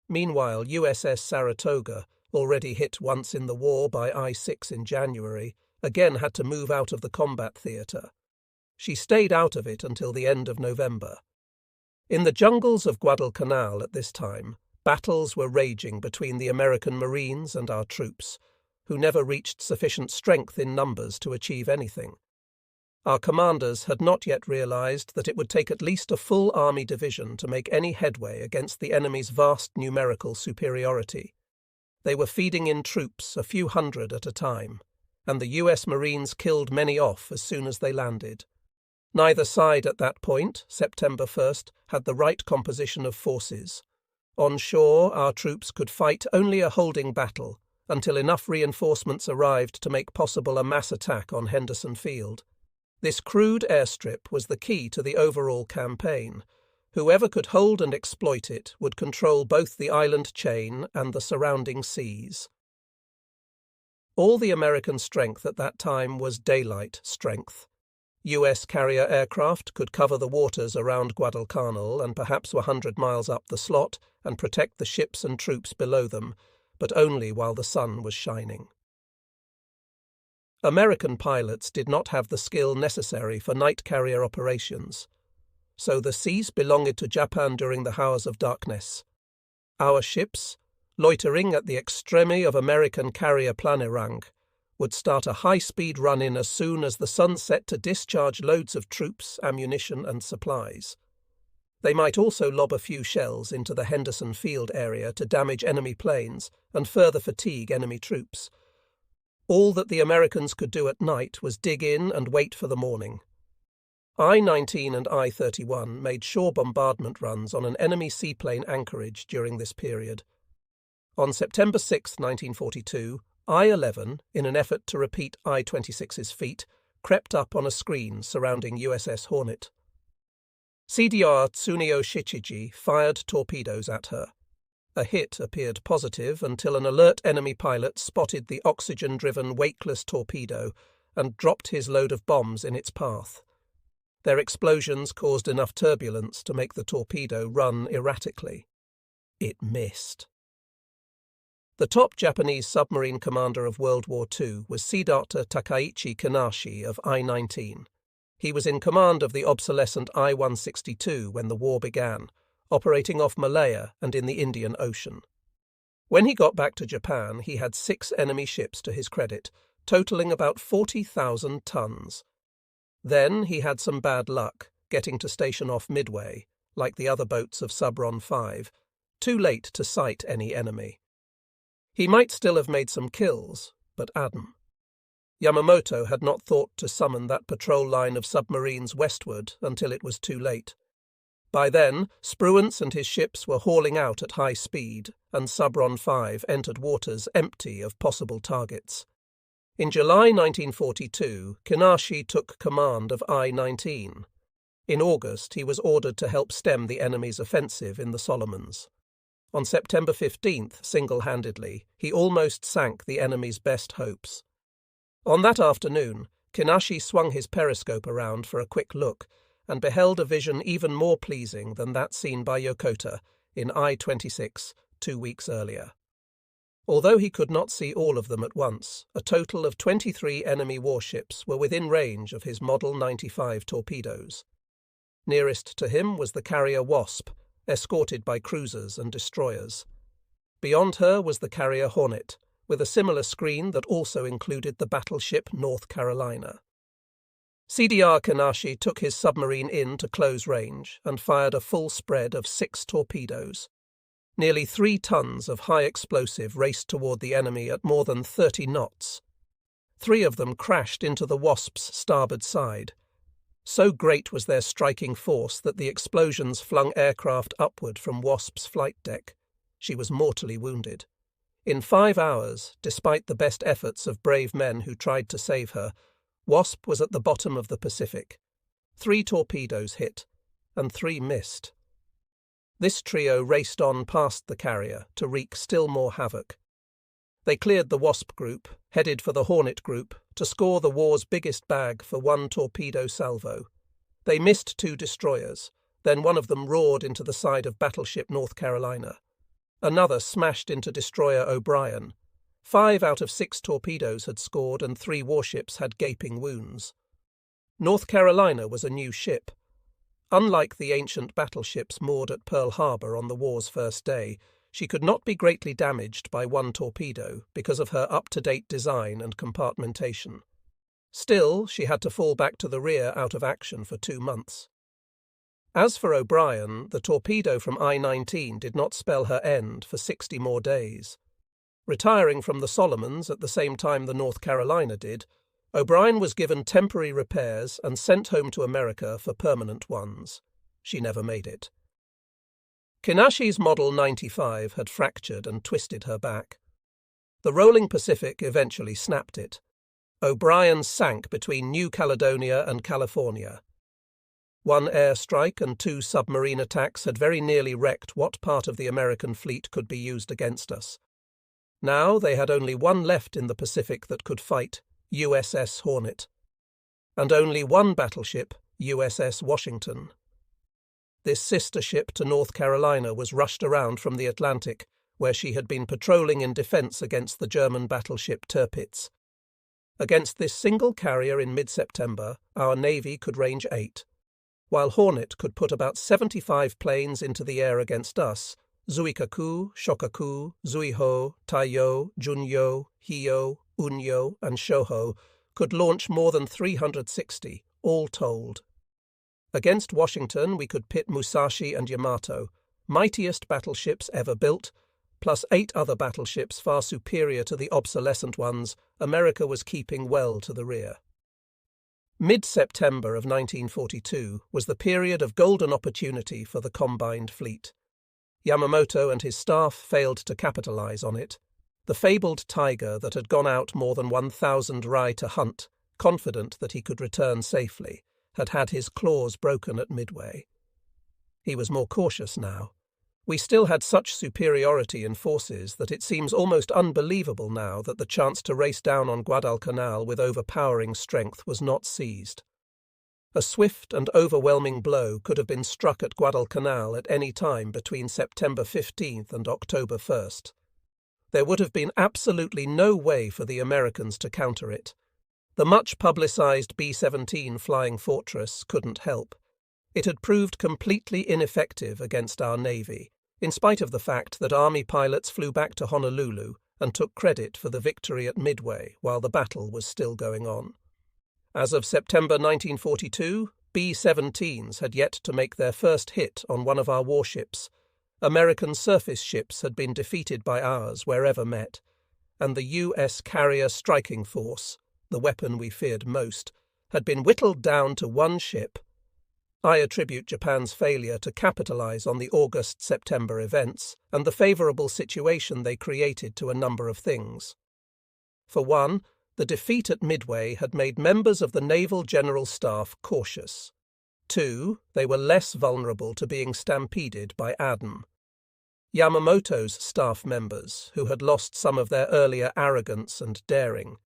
Speaker 1: Meanwhile, USS Saratoga, already hit once in the war by I-6 in January, again had to move out of the combat theatre. She stayed out of it until the end of November. In the jungles of Guadalcanal at this time, battles were raging between the American Marines and our troops, who never reached sufficient strength in numbers to achieve anything. Our commanders had not yet realized that it would take at least a full army division to make any headway against the enemy's vast numerical superiority. They were feeding in troops, a few hundred at a time, and the US Marines killed many off as soon as they landed. Neither side at that point, September 1st, had the right composition of forces. On shore, our troops could fight only a holding battle, until enough reinforcements arrived to make possible a mass attack on Henderson Field. This crude airstrip was the key to the overall campaign. Whoever could hold and exploit it would control both the island chain and the surrounding seas. All the American strength at that time was daylight strength. US carrier aircraft could cover the waters around Guadalcanal and perhaps 100 miles up the slot and protect the ships and troops below them, but only while the sun was shining. American pilots did not have the skill necessary for night carrier operations, so the seas belonged to Japan during the hours of darkness. Our ships, loitering at the extreme of American carrier Planirang, would start a high-speed run-in as soon as the sun set to discharge loads of troops, ammunition and supplies. They might also lob a few shells into the Henderson Field area to damage enemy planes and further fatigue enemy troops. All that the Americans could do at night was dig in and wait for the morning. I-19 and I-31 made shore bombardment runs on an enemy seaplane anchorage during this period. On September 6, 1942, I-11, in an effort to repeat I-26's feat, crept up on a screen surrounding USS Hornet. CDR Tsuneo Shichiji fired torpedoes at her. A hit appeared positive until an alert enemy pilot spotted the oxygen-driven weightless torpedo and dropped his load of bombs in its path. Their explosions caused enough turbulence to make the torpedo run erratically. It missed. The top Japanese submarine commander of World War II was Sea Dr. Takaichi Kanashi of I-19. He was in command of the obsolescent I-162 when the war began, operating off Malaya and in the Indian Ocean. When he got back to Japan, he had 6 enemy ships to his credit, totaling about 40,000 tons. Then he had some bad luck, getting to station off Midway, like the other boats of Subron 5, too late to sight any enemy. He might still have made some kills, but Adam. Yamamoto had not thought to summon that patrol line of submarines westward until it was too late. By then, Spruance and his ships were hauling out at high speed, and Subron 5 entered waters empty of possible targets. In July 1942, Kinashi took command of I-19. In August, he was ordered to help stem the enemy's offensive in the Solomons. On September 15th, single-handedly, he almost sank the enemy's best hopes. On that afternoon, Kinashi swung his periscope around for a quick look and beheld a vision even more pleasing than that seen by Yokota in I-26 2 weeks earlier. Although he could not see all of them at once, a total of 23 enemy warships were within range of his Model 95 torpedoes. Nearest to him was the carrier Wasp, escorted by cruisers and destroyers. Beyond her was the carrier Hornet, with a similar screen that also included the battleship North Carolina. CDR Kinashi took his submarine in to close range and fired a full spread of 6 torpedoes. Nearly 3 tons of high explosive raced toward the enemy at more than 30 knots. 3 of them crashed into the Wasp's starboard side. So great was their striking force that the explosions flung aircraft upward from Wasp's flight deck. She was mortally wounded. In 5 hours, despite the best efforts of brave men who tried to save her, Wasp was at the bottom of the Pacific. 3 torpedoes hit, and 3 missed. This trio raced on past the carrier to wreak still more havoc. They cleared the Wasp group, headed for the Hornet group, to score the war's biggest bag for 1 torpedo salvo. They missed 2 destroyers, then one of them roared into the side of battleship North Carolina. Another smashed into destroyer O'Brien. 5 out of 6 torpedoes had scored and 3 warships had gaping wounds. North Carolina was a new ship. Unlike the ancient battleships moored at Pearl Harbor on the war's first day, she could not be greatly damaged by 1 torpedo because of her up-to-date design and compartmentation. Still, she had to fall back to the rear out of action for 2 months. As for O'Brien, the torpedo from I-19 did not spell her end for 60 more days. Retiring from the Solomons at the same time the North Carolina did, O'Brien was given temporary repairs and sent home to America for permanent ones. She never made it. Kinashi's Model 95 had fractured and twisted her back. The rolling Pacific eventually snapped it. O'Brien sank between New Caledonia and California. 1 airstrike and 2 submarine attacks had very nearly wrecked what part of the American fleet could be used against us. Now they had only 1 left in the Pacific that could fight, USS Hornet. And only 1 battleship, USS Washington. This sister ship to North Carolina was rushed around from the Atlantic, where she had been patrolling in defense against the German battleship Tirpitz. Against this single carrier in mid-September, our Navy could range 8. While Hornet could put about 75 planes into the air against us, Zuikaku, Shokaku, Zuiho, Taiyo, Junyo, Hiyo, Unyo, and Shoho could launch more than 360, all told. Against Washington we could pit Musashi and Yamato, mightiest battleships ever built, plus 8 other battleships far superior to the obsolescent ones America was keeping well to the rear. Mid-September of 1942 was the period of golden opportunity for the combined fleet. Yamamoto and his staff failed to capitalize on it. The fabled tiger that had gone out more than 1,000 rai to hunt, confident that he could return safely, had had his claws broken at Midway. He was more cautious now. We still had such superiority in forces that it seems almost unbelievable now that the chance to race down on Guadalcanal with overpowering strength was not seized. A swift and overwhelming blow could have been struck at Guadalcanal at any time between September 15th and October 1st. There would have been absolutely no way for the Americans to counter it. The much-publicized B-17 Flying Fortress couldn't help. It had proved completely ineffective against our Navy, in spite of the fact that Army pilots flew back to Honolulu and took credit for the victory at Midway while the battle was still going on. As of September 1942, B-17s had yet to make their first hit on one of our warships. American surface ships had been defeated by ours wherever met, and the U.S. carrier striking force, the weapon we feared most, had been whittled down to one ship. I attribute Japan's failure to capitalize on the August-September events and the favorable situation they created to a number of things. For one, the defeat at Midway had made members of the Naval General Staff cautious. 2, they were less vulnerable to being stampeded by Adam. Yamamoto's staff members, who had lost some of their earlier arrogance and daring.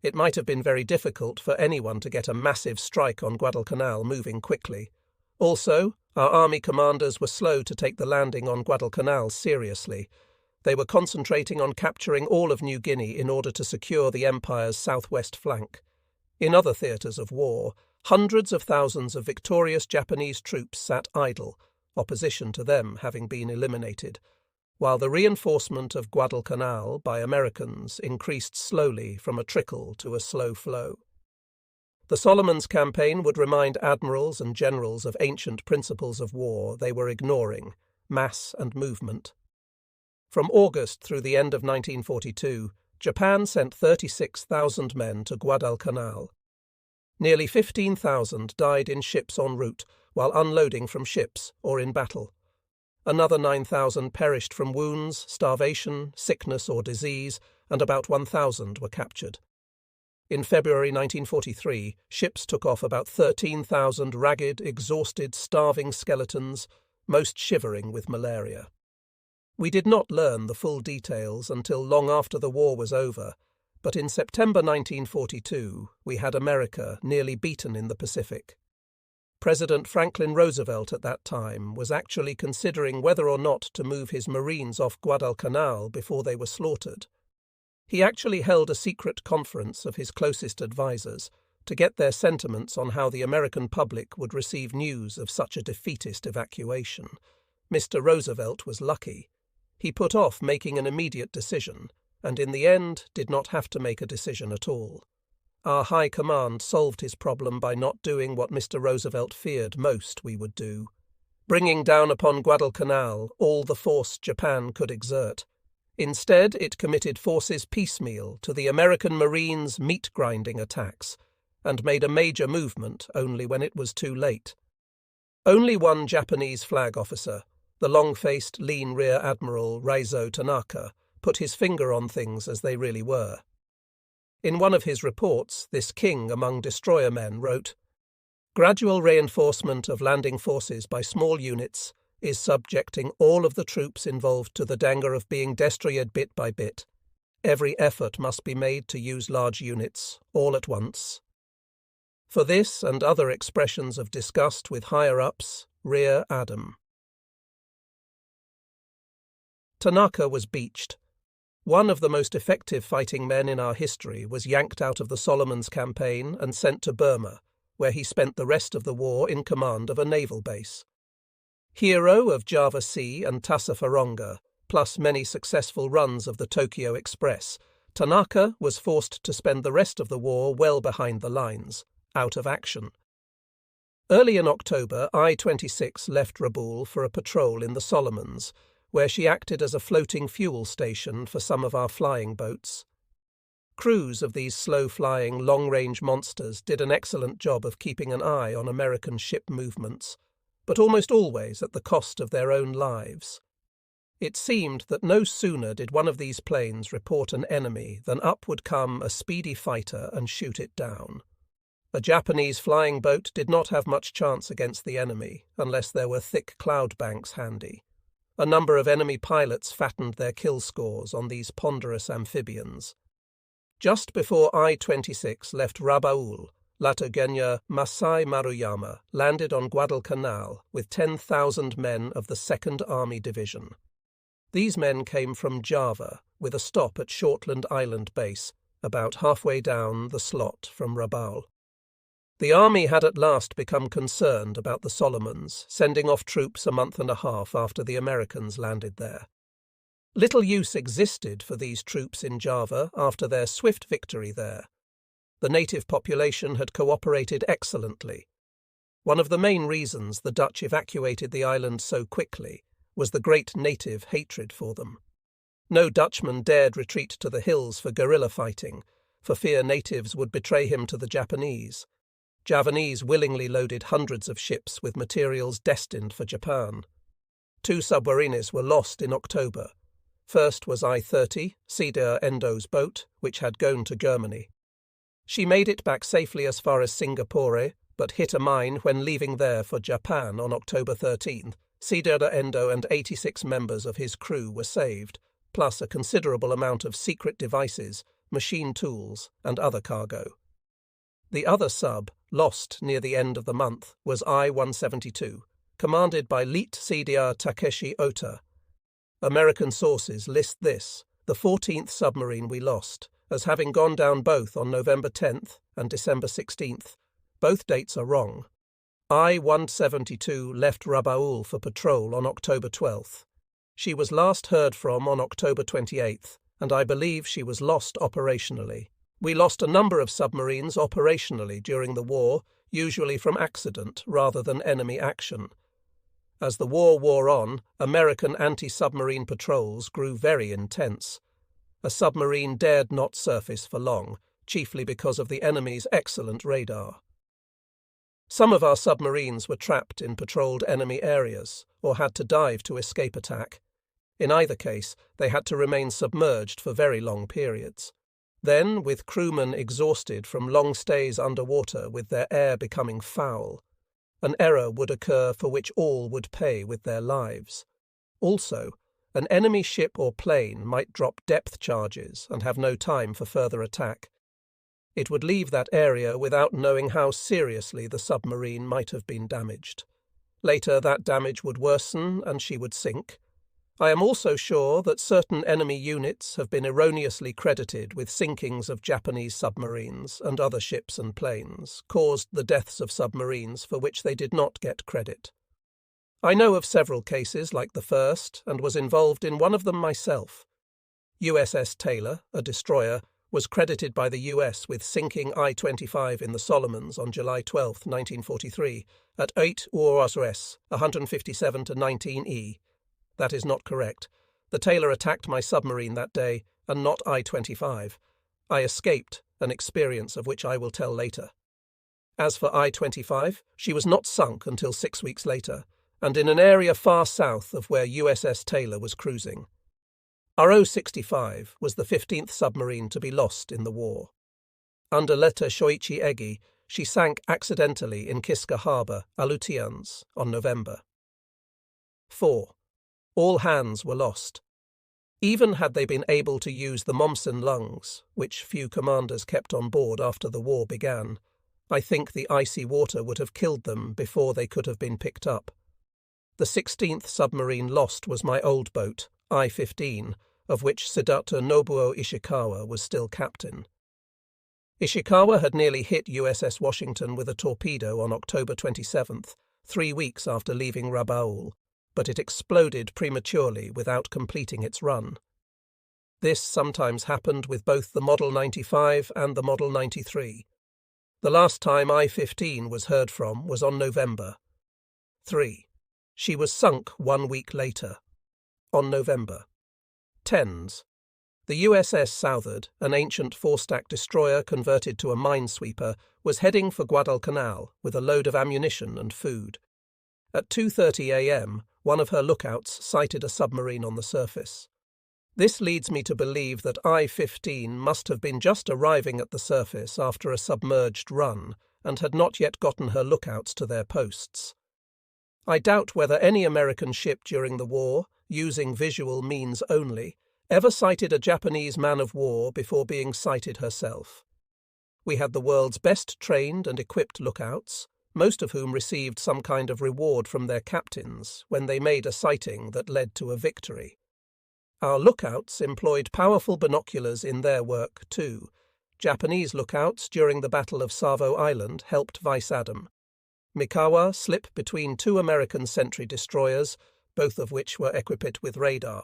Speaker 1: It might have been very difficult for anyone to get a massive strike on Guadalcanal moving quickly. Also, our army commanders were slow to take the landing on Guadalcanal seriously. They were concentrating on capturing all of New Guinea in order to secure the Empire's southwest flank. In other theatres of war, hundreds of thousands of victorious Japanese troops sat idle, opposition to them having been eliminated, while the reinforcement of Guadalcanal by Americans increased slowly from a trickle to a slow flow. The Solomons campaign would remind admirals and generals of ancient principles of war they were ignoring: mass and movement. From August through the end of 1942, Japan sent 36,000 men to Guadalcanal. Nearly 15,000 died in ships en route while unloading from ships or in battle. Another 9,000 perished from wounds, starvation, sickness or disease, and about 1,000 were captured. In February 1943, ships took off about 13,000 ragged, exhausted, starving skeletons, most shivering with malaria. We did not learn the full details until long after the war was over, but in September 1942 we had America nearly beaten in the Pacific. President Franklin Roosevelt at that time was actually considering whether or not to move his Marines off Guadalcanal before they were slaughtered. He actually held a secret conference of his closest advisers to get their sentiments on how the American public would receive news of such a defeatist evacuation. Mr. Roosevelt was lucky. He put off making an immediate decision, and in the end did not have to make a decision at all. Our high command solved his problem by not doing what Mr. Roosevelt feared most we would do, bringing down upon Guadalcanal all the force Japan could exert. Instead, it committed forces piecemeal to the American Marines' meat-grinding attacks, and made a major movement only when it was too late. Only one Japanese flag officer, the long-faced, lean Rear Admiral Reizo Tanaka, put his finger on things as they really were. In one of his reports, this king among destroyer men wrote, "Gradual reinforcement of landing forces by small units is subjecting all of the troops involved to the danger of being destroyed bit by bit. Every effort must be made to use large units, all at once." For this and other expressions of disgust with higher-ups, Rear Adam. Tanaka was beached. One of the most effective fighting men in our history was yanked out of the Solomons campaign and sent to Burma, where he spent the rest of the war in command of a naval base. Hero of Java Sea and Tassafaronga, plus many successful runs of the Tokyo Express, Tanaka was forced to spend the rest of the war well behind the lines, out of action. Early in October, I-26 left Rabaul for a patrol in the Solomons, where she acted as a floating fuel station for some of our flying boats. Crews of these slow-flying, long-range monsters did an excellent job of keeping an eye on American ship movements, but almost always at the cost of their own lives. It seemed that no sooner did one of these planes report an enemy than up would come a speedy fighter and shoot it down. A Japanese flying boat did not have much chance against the enemy, unless there were thick cloud banks handy. A number of enemy pilots fattened their kill scores on these ponderous amphibians. Just before I-26 left Rabaul, Lieutenant Masai Maruyama landed on Guadalcanal with 10,000 men of the 2nd Army Division. These men came from Java, with a stop at Shortland Island Base, about halfway down the slot from Rabaul. The army had at last become concerned about the Solomons, sending off troops a month and a half after the Americans landed there. Little use existed for these troops in Java after their swift victory there. The native population had cooperated excellently. One of the main reasons the Dutch evacuated the island so quickly was the great native hatred for them. No Dutchman dared retreat to the hills for guerrilla fighting, for fear natives would betray him to the Japanese. Javanese willingly loaded hundreds of ships with materials destined for Japan. 2 submarines were lost in October. First was I-30, Cedar Endo's boat, which had gone to Germany. She made it back safely as far as Singapore, but hit a mine when leaving there for Japan on October 13th. Cedar Endo and 86 members of his crew were saved, plus a considerable amount of secret devices, machine tools, and other cargo. The other sub, lost near the end of the month, was I-172, commanded by Lieutenant CDR Takeshi Ota. American sources list this, the 14th submarine we lost, as having gone down both on November 10th and December 16th. Both dates are wrong. I-172 left Rabaul for patrol on October 12th. She was last heard from on October 28th, and I believe she was lost operationally. We lost a number of submarines operationally during the war, usually from accident rather than enemy action. As the war wore on, American anti-submarine patrols grew very intense. A submarine dared not surface for long, chiefly because of the enemy's excellent radar. Some of our submarines were trapped in patrolled enemy areas, or had to dive to escape attack. In either case, they had to remain submerged for very long periods. Then, with crewmen exhausted from long stays underwater with their air becoming foul, an error would occur for which all would pay with their lives. Also, an enemy ship or plane might drop depth charges and have no time for further attack. It would leave that area without knowing how seriously the submarine might have been damaged. Later, that damage would worsen and she would sink. I am also sure that certain enemy units have been erroneously credited with sinkings of Japanese submarines and other ships and planes, caused the deaths of submarines for which they did not get credit. I know of several cases like the first and was involved in one of them myself. USS Taylor, a destroyer, was credited by the US with sinking I-25 in the Solomons on July 12, 1943, at 8 UOS 157-19E. That is not correct. The Taylor attacked my submarine that day, and not I-25. I escaped, an experience of which I will tell later. As for I-25, she was not sunk until 6 weeks later, and in an area far south of where USS Taylor was cruising. Our O-65 was the 15th submarine to be lost in the war. Under Letter Shoichi Egi, she sank accidentally in Kiska Harbour, Aleutians, on November. 4. All hands were lost. Even had they been able to use the Momsen lungs, which few commanders kept on board after the war began, I think the icy water would have killed them before they could have been picked up. The 16th submarine lost was my old boat, I-15, of which Siddhartha Nobuo Ishikawa was still captain. Ishikawa had nearly hit USS Washington with a torpedo on October 27th, 3 weeks after leaving Rabaul, but it exploded prematurely without completing its run. This sometimes happened with both the Model 95 and the Model 93. The last time I-15 was heard from was on November. 3. She was sunk 1 week later, on November. 10s. The USS Southard, an ancient four-stack destroyer converted to a minesweeper, was heading for Guadalcanal with a load of ammunition and food. At 2:30 a.m., one of her lookouts sighted a submarine on the surface. This leads me to believe that I-15 must have been just arriving at the surface after a submerged run and had not yet gotten her lookouts to their posts. I doubt whether any American ship during the war, using visual means only, ever sighted a Japanese man-of-war before being sighted herself. We had the world's best trained and equipped lookouts, most of whom received some kind of reward from their captains when they made a sighting that led to a victory. Our lookouts employed powerful binoculars in their work too. Japanese lookouts during the Battle of Savo Island helped Vice Adm. Mikawa slip between 2 American sentry destroyers, both of which were equipped with radar.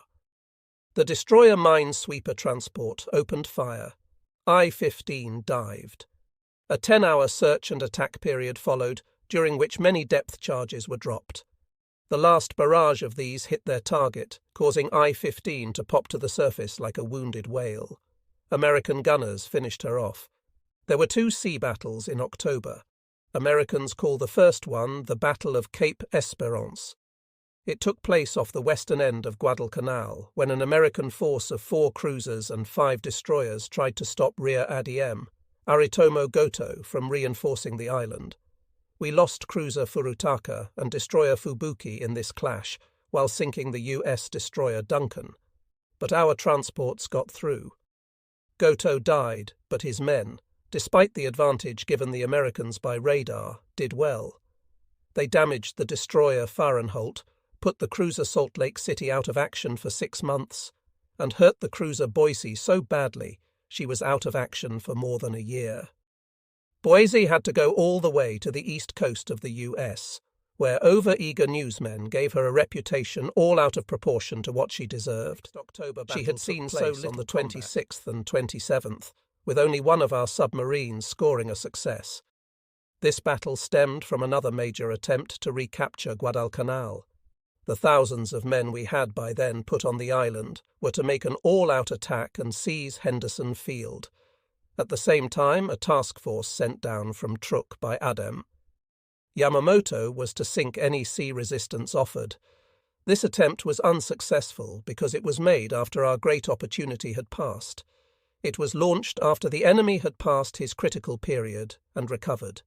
Speaker 1: The destroyer minesweeper transport opened fire. I-15 dived. A 10-hour search and attack period followed, during which many depth charges were dropped. The last barrage of these hit their target, causing I-15 to pop to the surface like a wounded whale. American gunners finished her off. There were 2 sea battles in October. Americans call the first one the Battle of Cape Esperance. It took place off the western end of Guadalcanal when an American force of 4 cruisers and 5 destroyers tried to stop Rear Adm Aritomo Goto from reinforcing the island. We lost cruiser Furutaka and destroyer Fubuki in this clash while sinking the U.S. destroyer Duncan, but our transports got through. Goto died, but his men, despite the advantage given the Americans by radar, did well. They damaged the destroyer Fahrenholt, put the cruiser Salt Lake City out of action for 6 months, and hurt the cruiser Boise so badly she was out of action for more than a year. Boise had to go all the way to the east coast of the U.S., where over-eager newsmen gave her a reputation all out of proportion to what she deserved. She had seen so little on the 26th and 27th, with only one of our submarines scoring a success. This battle stemmed from another major attempt to recapture Guadalcanal. The thousands of men we had by then put on the island were to make an all-out attack and seize Henderson Field. At the same time, a task force sent down from Truk by Adem. Yamamoto was to sink any sea resistance offered. This attempt was unsuccessful because it was made after our great opportunity had passed. It was launched after the enemy had passed his critical period and recovered.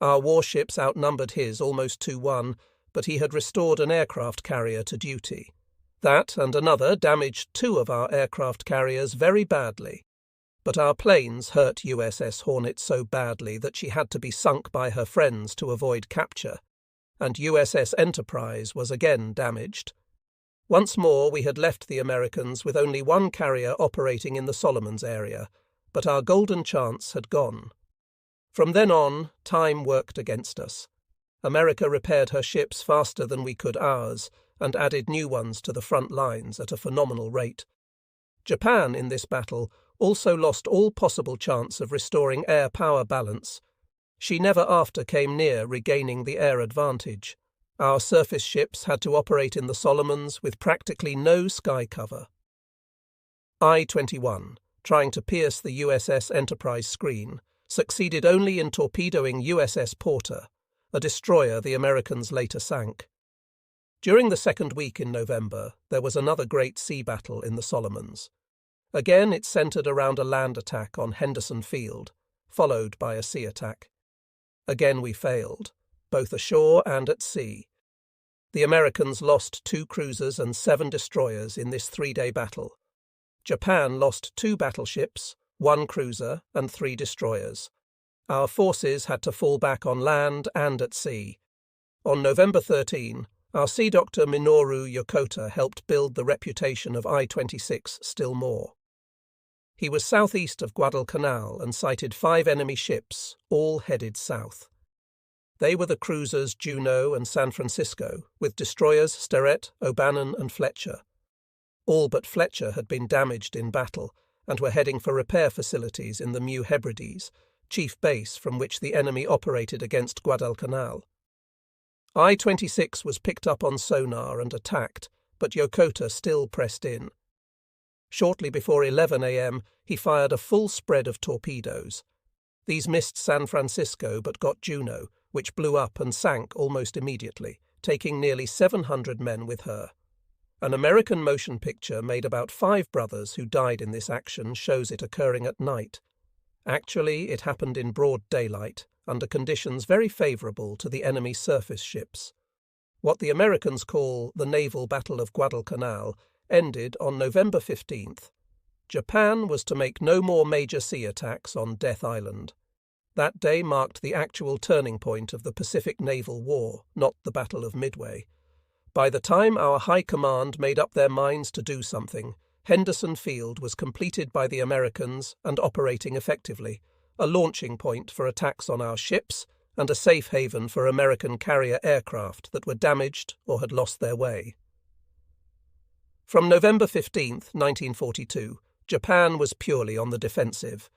Speaker 1: Our warships outnumbered his almost 2-1, but he had restored an aircraft carrier to duty. That and another damaged 2 of our aircraft carriers very badly. But our planes hurt USS Hornet so badly that she had to be sunk by her friends to avoid capture, and USS Enterprise was again damaged. Once more we had left the Americans with only 1 carrier operating in the Solomons area, but our golden chance had gone. From then on, time worked against us. America repaired her ships faster than we could ours, and added new ones to the front lines at a phenomenal rate. Japan, in this battle, also lost all possible chance of restoring air power balance. She never after came near regaining the air advantage. Our surface ships had to operate in the Solomons with practically no sky cover. I-21, trying to pierce the USS Enterprise screen, succeeded only in torpedoing USS Porter, a destroyer the Americans later sank. During the second week in November, there was another great sea battle in the Solomons. Again, it centered around a land attack on Henderson Field, followed by a sea attack. Again we failed, both ashore and at sea. The Americans lost 2 cruisers and 7 destroyers in this 3-day battle. Japan lost 2 battleships, 1 cruiser, and 3 destroyers. Our forces had to fall back on land and at sea. On November 13, our sea doctor Minoru Yokota helped build the reputation of I-26 still more. He was southeast of Guadalcanal and sighted 5 enemy ships, all headed south. They were the cruisers Juno and San Francisco, with destroyers Sterett, O'Bannon and Fletcher. All but Fletcher had been damaged in battle and were heading for repair facilities in the Mu Hebrides, chief base from which the enemy operated against Guadalcanal. I-26 was picked up on sonar and attacked, but Yokota still pressed in. Shortly before 11 a.m., he fired a full spread of torpedoes. These missed San Francisco but got Juno, which blew up and sank almost immediately, taking nearly 700 men with her. An American motion picture made about 5 brothers who died in this action shows it occurring at night. Actually, it happened in broad daylight, under conditions very favourable to the enemy surface ships. What the Americans call the Naval Battle of Guadalcanal ended on November 15th. Japan was to make no more major sea attacks on Death Island. That day marked the actual turning point of the Pacific Naval War, not the Battle of Midway. By the time our High Command made up their minds to do something, Henderson Field was completed by the Americans and operating effectively, a launching point for attacks on our ships and a safe haven for American carrier aircraft that were damaged or had lost their way. From November 15, 1942, Japan was purely on the defensive.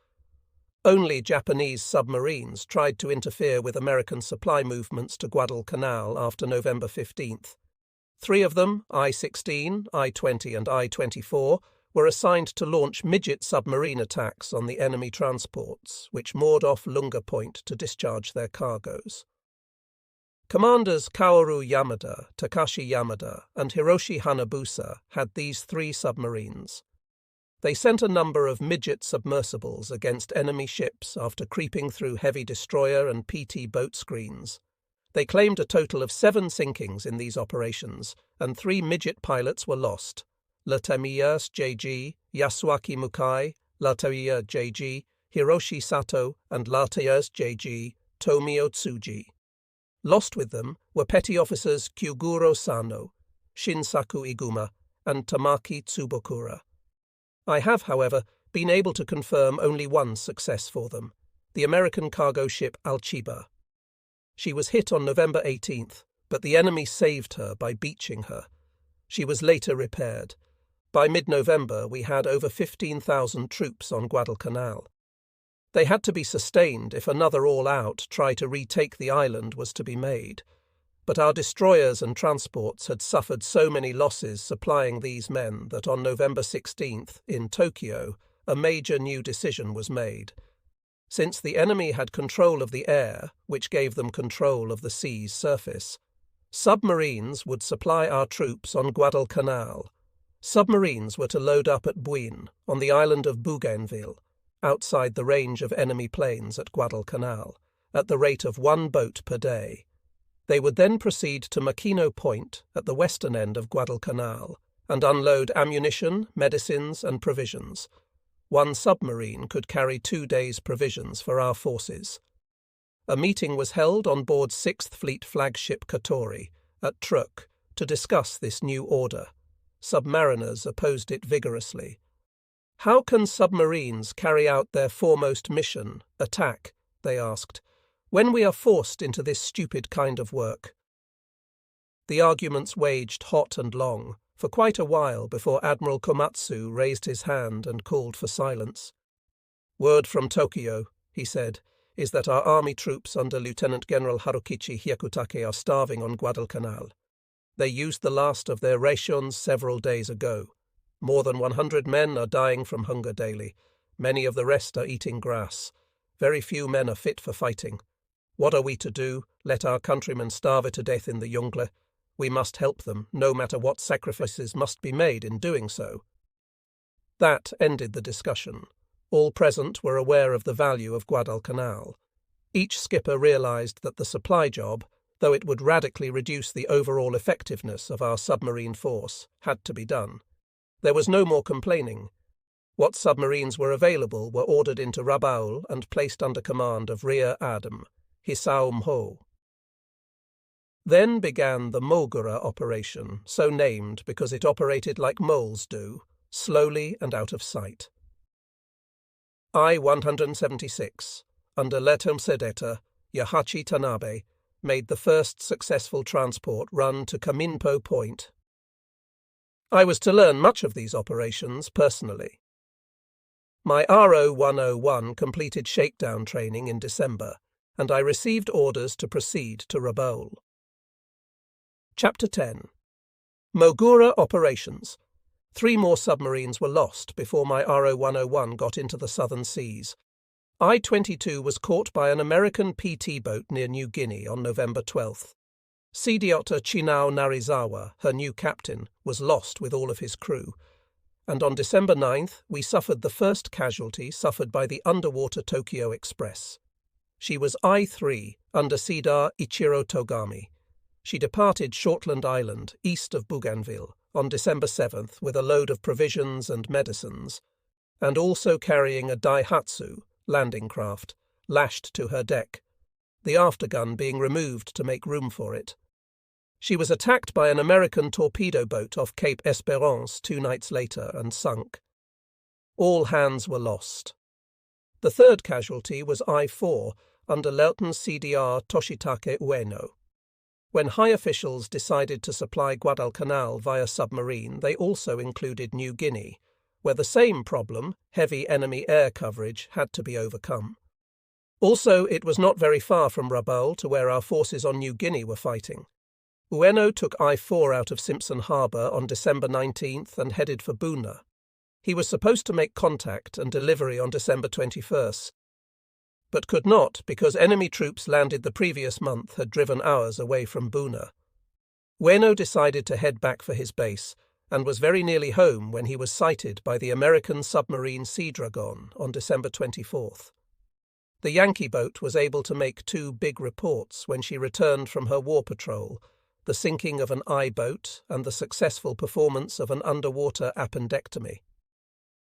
Speaker 1: Only Japanese submarines tried to interfere with American supply movements to Guadalcanal after November 15th. 3 of them, I-16, I-20 and I-24, were assigned to launch midget submarine attacks on the enemy transports, which moored off Lunga Point to discharge their cargoes. Commanders Kaoru Yamada, Takashi Yamada, and Hiroshi Hanabusa had these 3 submarines. They sent a number of midget submersibles against enemy ships after creeping through heavy destroyer and PT boat screens. They claimed a total of 7 sinkings in these operations, and 3 midget pilots were lost: Latamiya JG, Yasuaki Mukai, Latamiya JG, Hiroshi Sato, and Latamiya JG, Tomio Tsuji. Lost with them were petty officers Kyuguro Sano, Shinsaku Iguma, and Tamaki Tsubokura. I have, however, been able to confirm only one success for them, the American cargo ship Alchiba. She was hit on November 18th, but the enemy saved her by beaching her. She was later repaired. By mid-November, we had over 15,000 troops on Guadalcanal. They had to be sustained if another all-out try to retake the island was to be made. But our destroyers and transports had suffered so many losses supplying these men that on November 16th, in Tokyo, a major new decision was made. Since the enemy had control of the air, which gave them control of the sea's surface, submarines would supply our troops on Guadalcanal. Submarines were to load up at Buin, on the island of Bougainville, outside the range of enemy planes at Guadalcanal, at the rate of 1 boat per day. They would then proceed to Makino Point, at the western end of Guadalcanal, and unload ammunition, medicines, and provisions. 1 submarine could carry 2 days' provisions for our forces. A meeting was held on board 6th Fleet flagship Katori, at Truk, to discuss this new order. Submariners opposed it vigorously. How can submarines carry out their foremost mission, attack, they asked, when we are forced into this stupid kind of work? The arguments waged hot and long, for quite a while before Admiral Komatsu raised his hand and called for silence. "Word from Tokyo," he said, "is that our army troops under Lieutenant General Harukichi Hyakutake are starving on Guadalcanal. They used the last of their rations several days ago. More than 100 men are dying from hunger daily. Many of the rest are eating grass. Very few men are fit for fighting. What are we to do? Let our countrymen starve to death in the jungle? We must help them, no matter what sacrifices must be made in doing so." That ended the discussion. All present were aware of the value of Guadalcanal. Each skipper realized that the supply job, though it would radically reduce the overall effectiveness of our submarine force, had to be done. There was no more complaining. What submarines were available were ordered into Rabaul and placed under command of Rear Adm. Hisao Mho. Then began the Mogura operation, so named because it operated like moles do, slowly and out of sight. I-176, under Lieutenant Yahachi Tanabe, made the first successful transport run to Kaminpo Point. I was to learn much of these operations personally. My RO-101 completed shakedown training in December, and I received orders to proceed to Rabaul. Chapter 10. Mogura Operations. 3 more submarines were lost before my RO-101 got into the southern seas. I-22 was caught by an American PT boat near New Guinea on November 12th. Seadeotter Chinao Narizawa, her new captain, was lost with all of his crew, and on December 9th we suffered the first casualty suffered by the underwater Tokyo Express. She was I-3 under Cedar Ichiro Togami. She departed Shortland Island, east of Bougainville, on December 7th with a load of provisions and medicines, and also carrying a Daihatsu landing craft, lashed to her deck, the aftergun being removed to make room for it. She was attacked by an American torpedo boat off Cape Esperance 2 nights later and sunk. All hands were lost. The third casualty was I-4 under Lieutenant CDR Toshitake Ueno. When high officials decided to supply Guadalcanal via submarine, they also included New Guinea, where the same problem, heavy enemy air coverage, had to be overcome. Also, it was not very far from Rabaul to where our forces on New Guinea were fighting. Ueno took I-4 out of Simpson Harbour on December 19th and headed for Buna. He was supposed to make contact and delivery on December 21st, but could not because enemy troops landed the previous month had driven ours away from Buna. Ueno decided to head back for his base and was very nearly home when he was sighted by the American submarine Sea Dragon on December 24th. The Yankee boat was able to make 2 big reports when she returned from her war patrol, the sinking of an I-boat and the successful performance of an underwater appendectomy.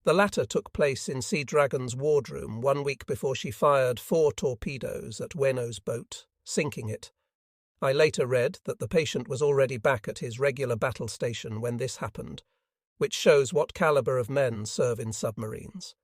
Speaker 1: The latter took place in Sea Dragon's wardroom 1 week before she fired 4 torpedoes at Ueno's boat, sinking it. I later read that the patient was already back at his regular battle station when this happened, which shows what caliber of men serve in submarines.